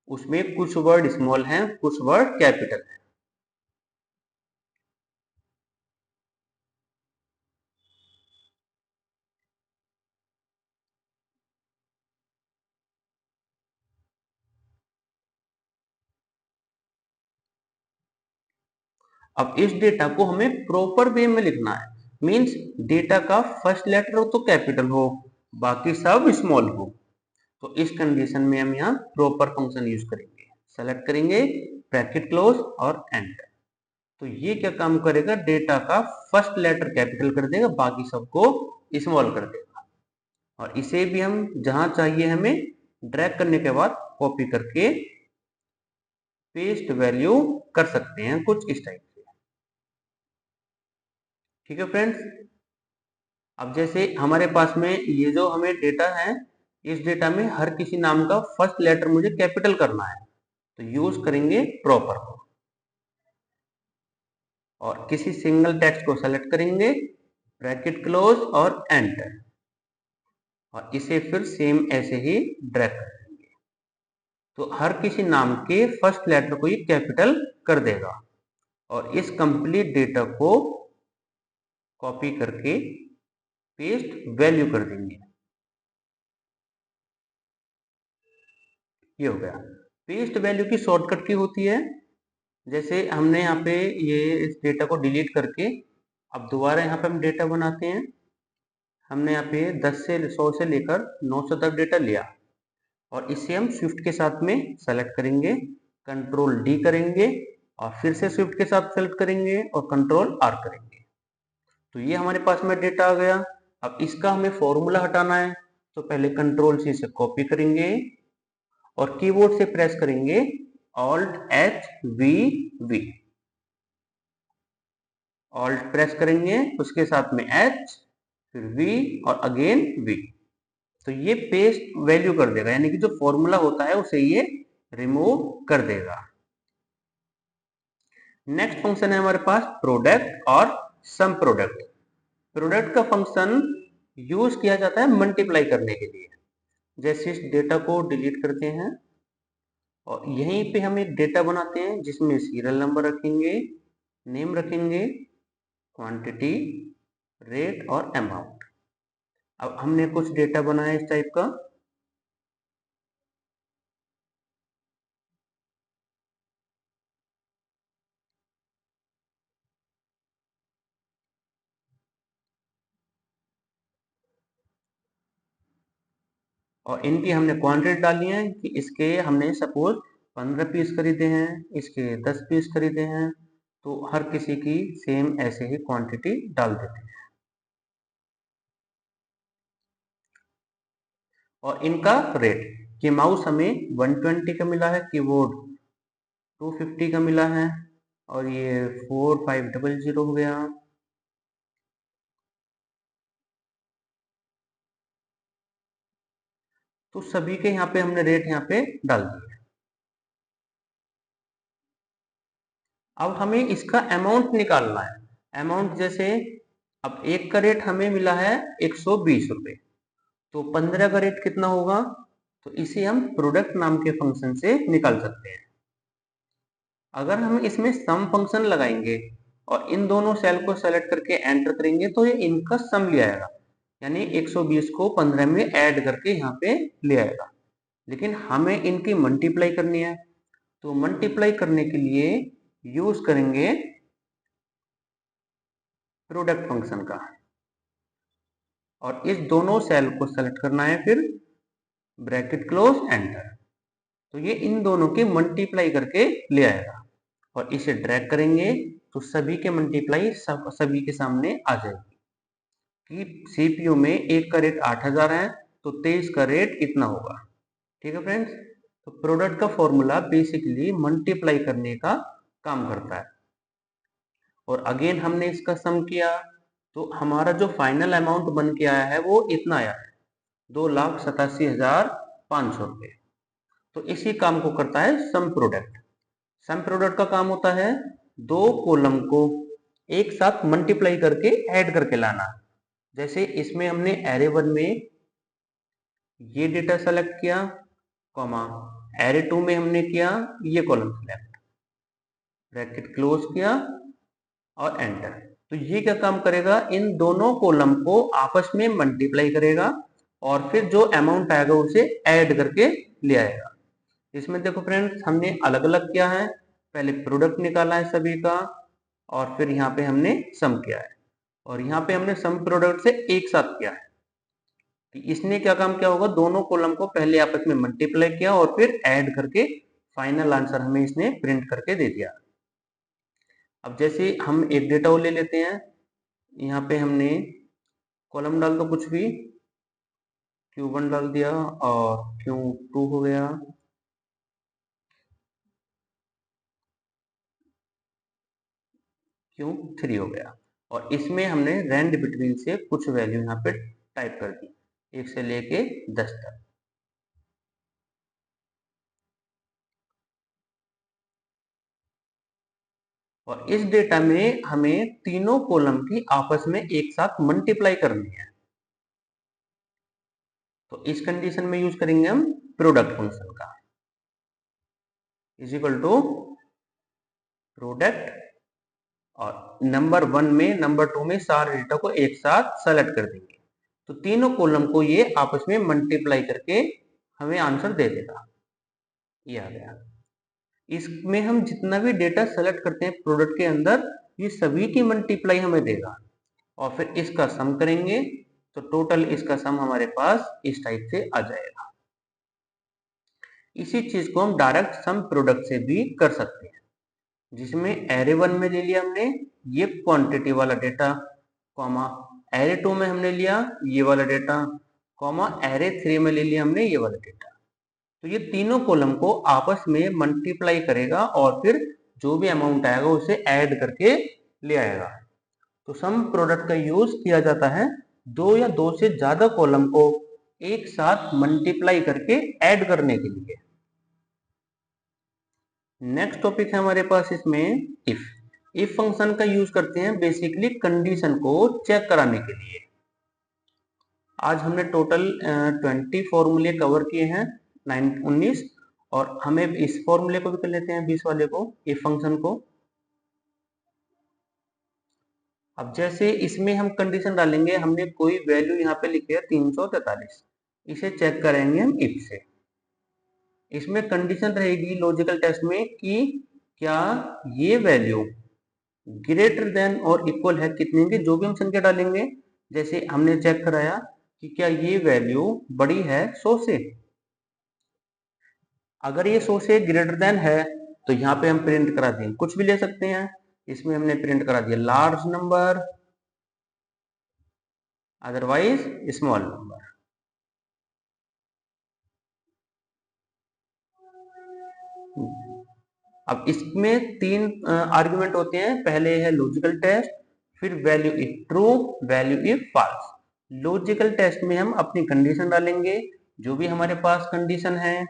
S1: उसमें कुछ वर्ड स्मॉल हैं कुछ वर्ड कैपिटल है। अब इस डेटा को हमें प्रॉपर वे में लिखना है, मींस डेटा का फर्स्ट लेटर हो तो कैपिटल हो, बाकी सब स्मॉल हो। तो इस कंडीशन में हम यहाँ प्रॉपर फंक्शन यूज करेंगे, सेलेक्ट करेंगे, ब्रैकेट क्लोज और एंटर। तो ये क्या काम करेगा, डेटा का फर्स्ट लेटर कैपिटल कर देगा, बाकी सबको स्मॉल कर देगा। और इसे भी हम जहां चाहिए हमें ड्रैग करने के बाद कॉपी करके पेस्ट वैल्यू कर सकते हैं कुछ इस टाइप से। ठीक है फ्रेंड्स, अब जैसे हमारे पास में ये जो हमें डेटा है, इस डेटा में हर किसी नाम का फर्स्ट लेटर मुझे कैपिटल करना है, तो यूज करेंगे प्रॉपर को और किसी सिंगल टेक्स्ट को सेलेक्ट करेंगे, ब्रैकेट क्लोज और एंटर, और इसे फिर सेम ऐसे ही ड्रैग कर देंगे। तो हर किसी नाम के फर्स्ट लेटर को ये कैपिटल कर देगा और इस कंप्लीट डेटा को कॉपी करके पेस्ट वैल्यू कर देंगे। ये हो गया। पेस्ट वैल्यू की शॉर्टकट की होती है, जैसे हमने यहाँ पे ये इस डेटा को डिलीट करके अब दोबारा यहाँ पे हम डेटा बनाते हैं। हमने यहाँ पे 10 से 100 से लेकर 900 तक डेटा लिया और इसे हम स्विफ्ट के साथ में सेलेक्ट करेंगे, कंट्रोल डी करेंगे और फिर से स्विफ्ट के साथ सेलेक्ट करेंगे और कंट्रोल आर करेंगे। तो ये हमारे पास में डेटा आ गया। अब इसका हमें फॉर्मूला हटाना है, तो पहले कंट्रोल सी से कॉपी करेंगे और कीबोर्ड से प्रेस करेंगे alt H V V. Alt press करेंगे, उसके साथ में H, फिर V और अगेन V। तो ये पेस्ट वैल्यू कर देगा, यानी कि जो फॉर्मूला होता है उसे ये रिमूव कर देगा। नेक्स्ट फंक्शन है हमारे पास प्रोडक्ट और सम प्रोडक्ट। प्रोडक्ट का फंक्शन यूज किया जाता है मल्टीप्लाई करने के लिए। जैसे इस डेटा को डिलीट करते हैं और यहीं पे हम एक डेटा बनाते हैं जिसमें सीरियल नंबर रखेंगे, नेम रखेंगे, क्वांटिटी, रेट और अमाउंट। अब हमने कुछ डेटा बनाया इस टाइप का, और इनकी हमने क्वांटिटी डाली है कि इसके हमने सपोज 15 पीस खरीदे हैं, इसके 10 पीस खरीदे हैं, तो हर किसी की सेम ऐसे ही क्वांटिटी डाल देते हैं। और इनका रेट कि माउस हमें 120 का मिला है, कीबोर्ड 250 का मिला है और ये 4500 हो गया। तो सभी के यहाँ पे हमने रेट यहाँ पे डाल दिए। अब हमें इसका अमाउंट निकालना है। अमाउंट जैसे अब एक का रेट हमें मिला है 120 रुपए, तो 15 का रेट कितना होगा, तो इसे हम प्रोडक्ट नाम के फंक्शन से निकाल सकते हैं। अगर हम इसमें सम फंक्शन लगाएंगे और इन दोनों सेल को सेलेक्ट करके एंटर करेंगे तो ये इनका सम ले आएगा, यानी 120 को 15 में ऐड करके यहाँ पे ले आएगा। लेकिन हमें इनकी मल्टीप्लाई करनी है, तो मल्टीप्लाई करने के लिए यूज करेंगे प्रोडक्ट फंक्शन का, और इस दोनों सेल को सेलेक्ट करना है, फिर ब्रैकेट क्लोज एंटर। तो ये इन दोनों की मल्टीप्लाई करके ले आएगा और इसे ड्रैग करेंगे तो सभी के मल्टीप्लाई सभी के सामने आ जाएगी कि सीपीयू में एक का रेट 8000 है तो 23 का रेट इतना होगा। ठीक है फ्रेंड्स, तो प्रोडक्ट का फॉर्मूला बेसिकली मल्टीप्लाई करने का काम करता है। और अगेन हमने इसका सम किया तो हमारा जो फाइनल अमाउंट बन के आया है वो इतना आया है, 2,87,500 रुपये। तो इसी काम को करता है सम प्रोडक्ट। सम प्रोडक्ट का काम होता है दो कॉलम को एक साथ मल्टीप्लाई करके ऐड करके लाना। जैसे इसमें हमने एरे 1 में ये डेटा सेलेक्ट किया, कॉमा एरे 2 में हमने किया ये कॉलम सेलेक्ट, ब्रैकेट क्लोज किया और एंटर। तो ये क्या काम करेगा, इन दोनों कॉलम को आपस में मल्टीप्लाई करेगा और फिर जो अमाउंट आएगा उसे ऐड करके ले आएगा। इसमें देखो फ्रेंड्स हमने अलग अलग किया है, पहले प्रोडक्ट निकाला है सभी का और फिर यहाँ पे हमने सम किया है, और यहाँ पे हमने सम प्रोडक्ट से एक साथ किया है। तो इसने क्या काम किया होगा, दोनों कॉलम को पहले आपस में मल्टीप्लाई किया और फिर ऐड करके फाइनल आंसर हमें इसने प्रिंट करके दे दिया। अब जैसे हम एक डेटा वो ले लेते हैं, यहाँ पे हमने कॉलम डाल दो कुछ भी, Q1 डाल दिया और Q2 हो गया, Q3 हो गया, और इसमें हमने रेंज बिटवीन से कुछ वैल्यू यहाँ पे टाइप कर दी 1 से लेके 10 तक। और इस डेटा में हमें तीनों कॉलम की आपस में एक साथ मल्टीप्लाई करनी है, तो इस कंडीशन में यूज करेंगे हम प्रोडक्ट फंक्शन का, इज इक्वल टू प्रोडक्ट और नंबर 1 में नंबर 2 में सारे डेटा को एक साथ सेलेक्ट कर देंगे, तो तीनों कॉलम को ये आपस में मल्टीप्लाई करके हमें आंसर दे देगा। ये आ गया। इसमें हम जितना भी डेटा सेलेक्ट करते हैं प्रोडक्ट के अंदर, ये सभी की मल्टीप्लाई हमें देगा और फिर इसका सम करेंगे तो टोटल इसका सम हमारे पास इस टाइप से आ जाएगा। इसी चीज को हम डायरेक्ट सम प्रोडक्ट से भी कर सकते हैं, जिसमें एरे 1 में ले लिया हमने ये क्वांटिटी वाला डेटा, कॉमा एरे 2 में हमने लिया ये वाला डेटा, कॉमा एरे 3 में ले लिया हमने ये वाला डेटा। तो ये तीनों कॉलम को आपस में मल्टीप्लाई करेगा और फिर जो भी अमाउंट आएगा उसे ऐड करके ले आएगा। तो सम प्रोडक्ट का यूज किया जाता है दो या दो से ज्यादा कॉलम को एक साथ मल्टीप्लाई करके ऐड करने के लिए। नेक्स्ट टॉपिक है हमारे पास इसमें इफ फंक्शन का यूज करते हैं बेसिकली कंडीशन को चेक कराने के लिए। आज हमने टोटल 20 फॉर्मूले कवर किए हैं 19, और हमें इस फॉर्मूले को भी कर लेते हैं 20 वाले को, इफ फंक्शन को। अब जैसे इसमें हम कंडीशन डालेंगे, हमने कोई वैल्यू यहाँ पे लिखी है 343, इसे चेक करेंगे हम इफ से। इसमें कंडीशन रहेगी लॉजिकल टेस्ट में कि क्या ये वैल्यू ग्रेटर देन और इक्वल है कितने की, जो भी हम संख्या डालेंगे। जैसे हमने चेक कराया कि क्या ये वैल्यू बड़ी है 100 से। अगर ये 100 से ग्रेटर देन है तो यहाँ पे हम प्रिंट करा दें, कुछ भी ले सकते हैं। इसमें हमने प्रिंट करा दिया large number, otherwise small number. अब इसमें तीन आर्गुमेंट होते हैं। पहले है लॉजिकल टेस्ट, फिर value if true, value if false. Logical test में हम अपनी कंडीशन डालेंगे, जो भी हमारे पास कंडीशन है,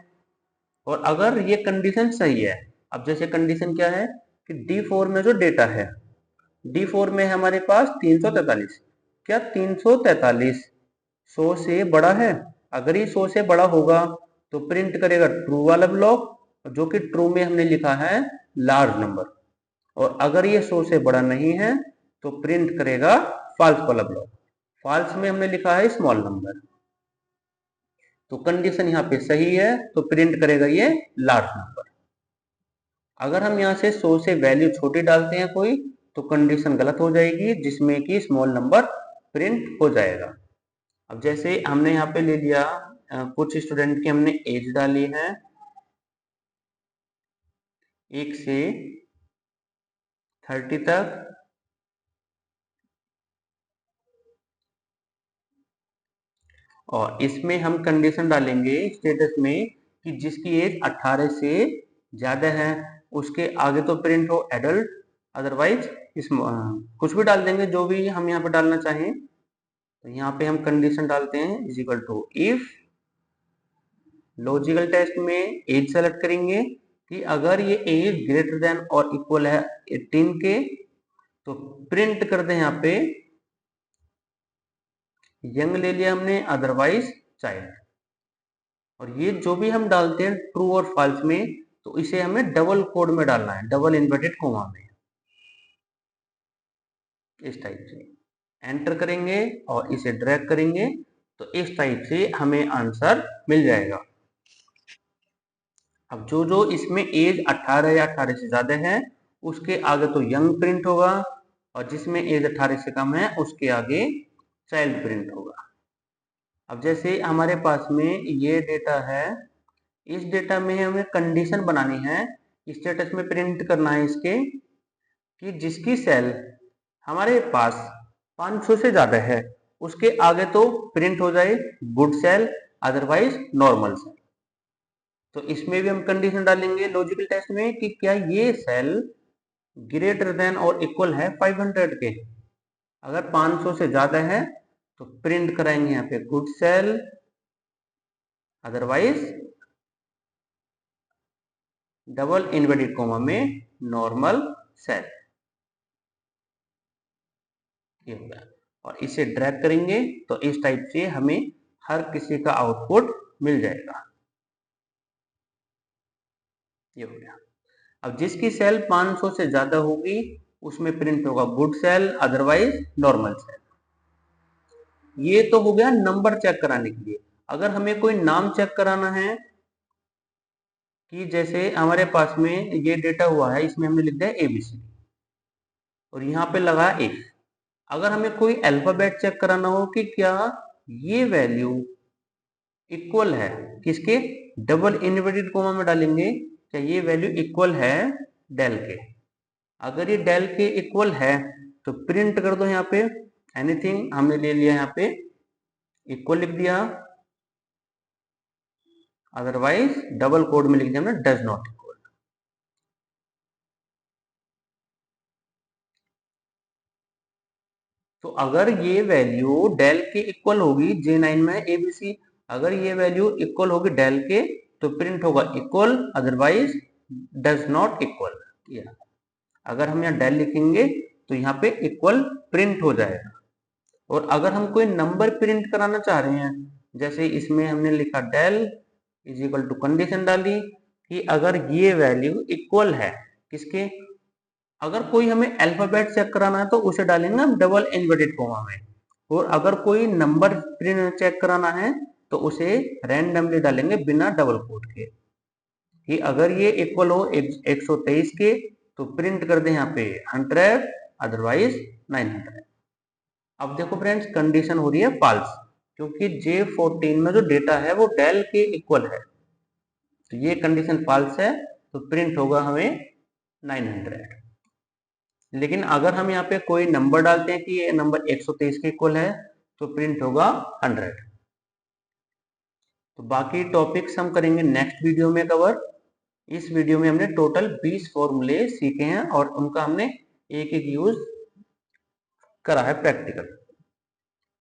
S1: और अगर ये कंडीशन सही है। अब जैसे कंडीशन क्या है कि D4 में जो डेटा है, D4 में हमारे पास 343, क्या 343 100 से बड़ा है? अगर ये 100 से बड़ा होगा तो प्रिंट करेगा ट्रू वाला ब्लॉक, जो कि ट्रू में हमने लिखा है लार्ज नंबर। और अगर ये 100 से बड़ा नहीं है तो प्रिंट करेगा फॉल्स वाला ब्लॉक। फॉल्स में हमने लिखा है स्मॉल नंबर। तो कंडीशन यहाँ पे सही है तो प्रिंट करेगा ये लार्ज नंबर। अगर हम यहाँ से 100 से वैल्यू छोटी डालते हैं कोई, तो कंडीशन गलत हो जाएगी, जिसमें कि स्मॉल नंबर प्रिंट हो जाएगा। अब जैसे हमने यहाँ पे ले लिया कुछ स्टूडेंट की हमने एज डाली है 1 से 30 तक, और इसमें हम कंडीशन डालेंगे स्टेटस में कि जिसकी एज 18 से ज्यादा है उसके आगे तो प्रिंट हो एडल्ट, अदरवाइज कुछ भी डाल देंगे जो भी हम यहाँ पे डालना चाहें। तो यहाँ पे हम कंडीशन डालते हैं is equal to if, logical test में एज सेलेक्ट करेंगे कि अगर ये एज ग्रेटर देन और इक्वल है 18 के, तो प्रिंट कर दें यहाँ पे यंग ले लिया हमने, अदरवाइज चाइल्ड। और ये जो भी हम डालते हैं ट्रू और फॉल्स में, तो इसे हमें डबल कोड में डालना है, डबल इन्वर्टेड कोमा में, इस टाइप से एंटर करेंगे और इसे ड्रैग करेंगे तो इस टाइप से हमें आंसर मिल जाएगा। अब जो जो इसमें एज 18 या 18 से ज्यादा है उसके आगे तो यंग प्रिंट होगा, और जिसमें एज 18 से कम है उसके आगे चाइल्ड प्रिंट होगा। अब जैसे हमारे पास में ये डेटा है, इस डेटा में हमें कंडीशन बनानी है, स्टेटस में प्रिंट करना है इसके कि जिसकी सेल हमारे पास 500 से ज्यादा है उसके आगे तो प्रिंट हो जाए good cell, otherwise normal cell. तो इसमें भी हम कंडीशन डालेंगे लॉजिकल टेस्ट में कि क्या ये सेल ग्रेटर देन और इक्वल है 500 के। अगर 500 से ज्यादा है तो प्रिंट कराएंगे यहाँ पे good cell, otherwise double inverted comma में नॉर्मल सेल। ये हो गया, और इसे ड्रैग करेंगे तो इस टाइप से हमें हर किसी का आउटपुट मिल जाएगा। ये हो गया। अब जिसकी सेल 500 से ज्यादा होगी उसमें प्रिंट होगा good cell, otherwise normal cell. ये तो हो गया नंबर चेक कराने के लिए। अगर हमें कोई नाम चेक कराना है कि जैसे हमारे पास में ये डेटा हुआ है, इसमें हमने लिख दिया ABCD और यहाँ पे लगा इफ। अगर हमें कोई अल्फाबेट चेक कराना हो कि क्या ये वैल्यू इक्वल है किसके, डबल इनवर्टेड कोमा में डालेंगे क्या ये वैल्यू इक्वल है डेल के। अगर ये डेल के इक्वल है तो प्रिंट कर दो यहाँ पे एनीथिंग, हमने ले लिया यहाँ पे इक्वल लिख दिया, अदरवाइज डबल कोड में लिख दिया हमने डज नॉट इक्वल। तो अगर ये वैल्यू डेल के इक्वल होगी J9 में ABC, अगर ये वैल्यू इक्वल होगी डेल के तो प्रिंट होगा equal, otherwise does not equal. अगर हम यहाँ डेल लिखेंगे तो यहाँ पे इक्वल प्रिंट हो जाएगा। और अगर हम कोई नंबर प्रिंट कराना चाह रहे हैं, जैसे इसमें हमने लिखा dell is equal to condition डाली कि अगर ये वैल्यू इक्वल है किसके, अगर कोई हमें अल्फाबेट चेक कराना है तो उसे डालेंगे हम डबल इन्वर्टेड कॉमा में, और अगर कोई नंबर प्रिंट चेक कराना है तो उसे रैंडमली डालेंगे बिना डबल कोट के, कि अगर ये इक्वल हो 123 के तो प्रिंट कर दे यहाँ पे 100, अदरवाइज 900। अब देखो फ्रेंड्स कंडीशन हो रही है फॉल्स, क्योंकि J14 में जो डेटा है वो डेल के इक्वल है, तो ये कंडीशन फॉल्स है, तो प्रिंट होगा हमें 900। लेकिन अगर हम यहाँ पे कोई नंबर डालते हैं कि ये नंबर 123 के इक्वल है तो प्रिंट होगा 100। तो बाकी टॉपिक्स हम करेंगे नेक्स्ट वीडियो में कवर। इस वीडियो में हमने टोटल 20 फॉर्मूले सीखे हैं और उनका हमने एक एक यूज करा है प्रैक्टिकल।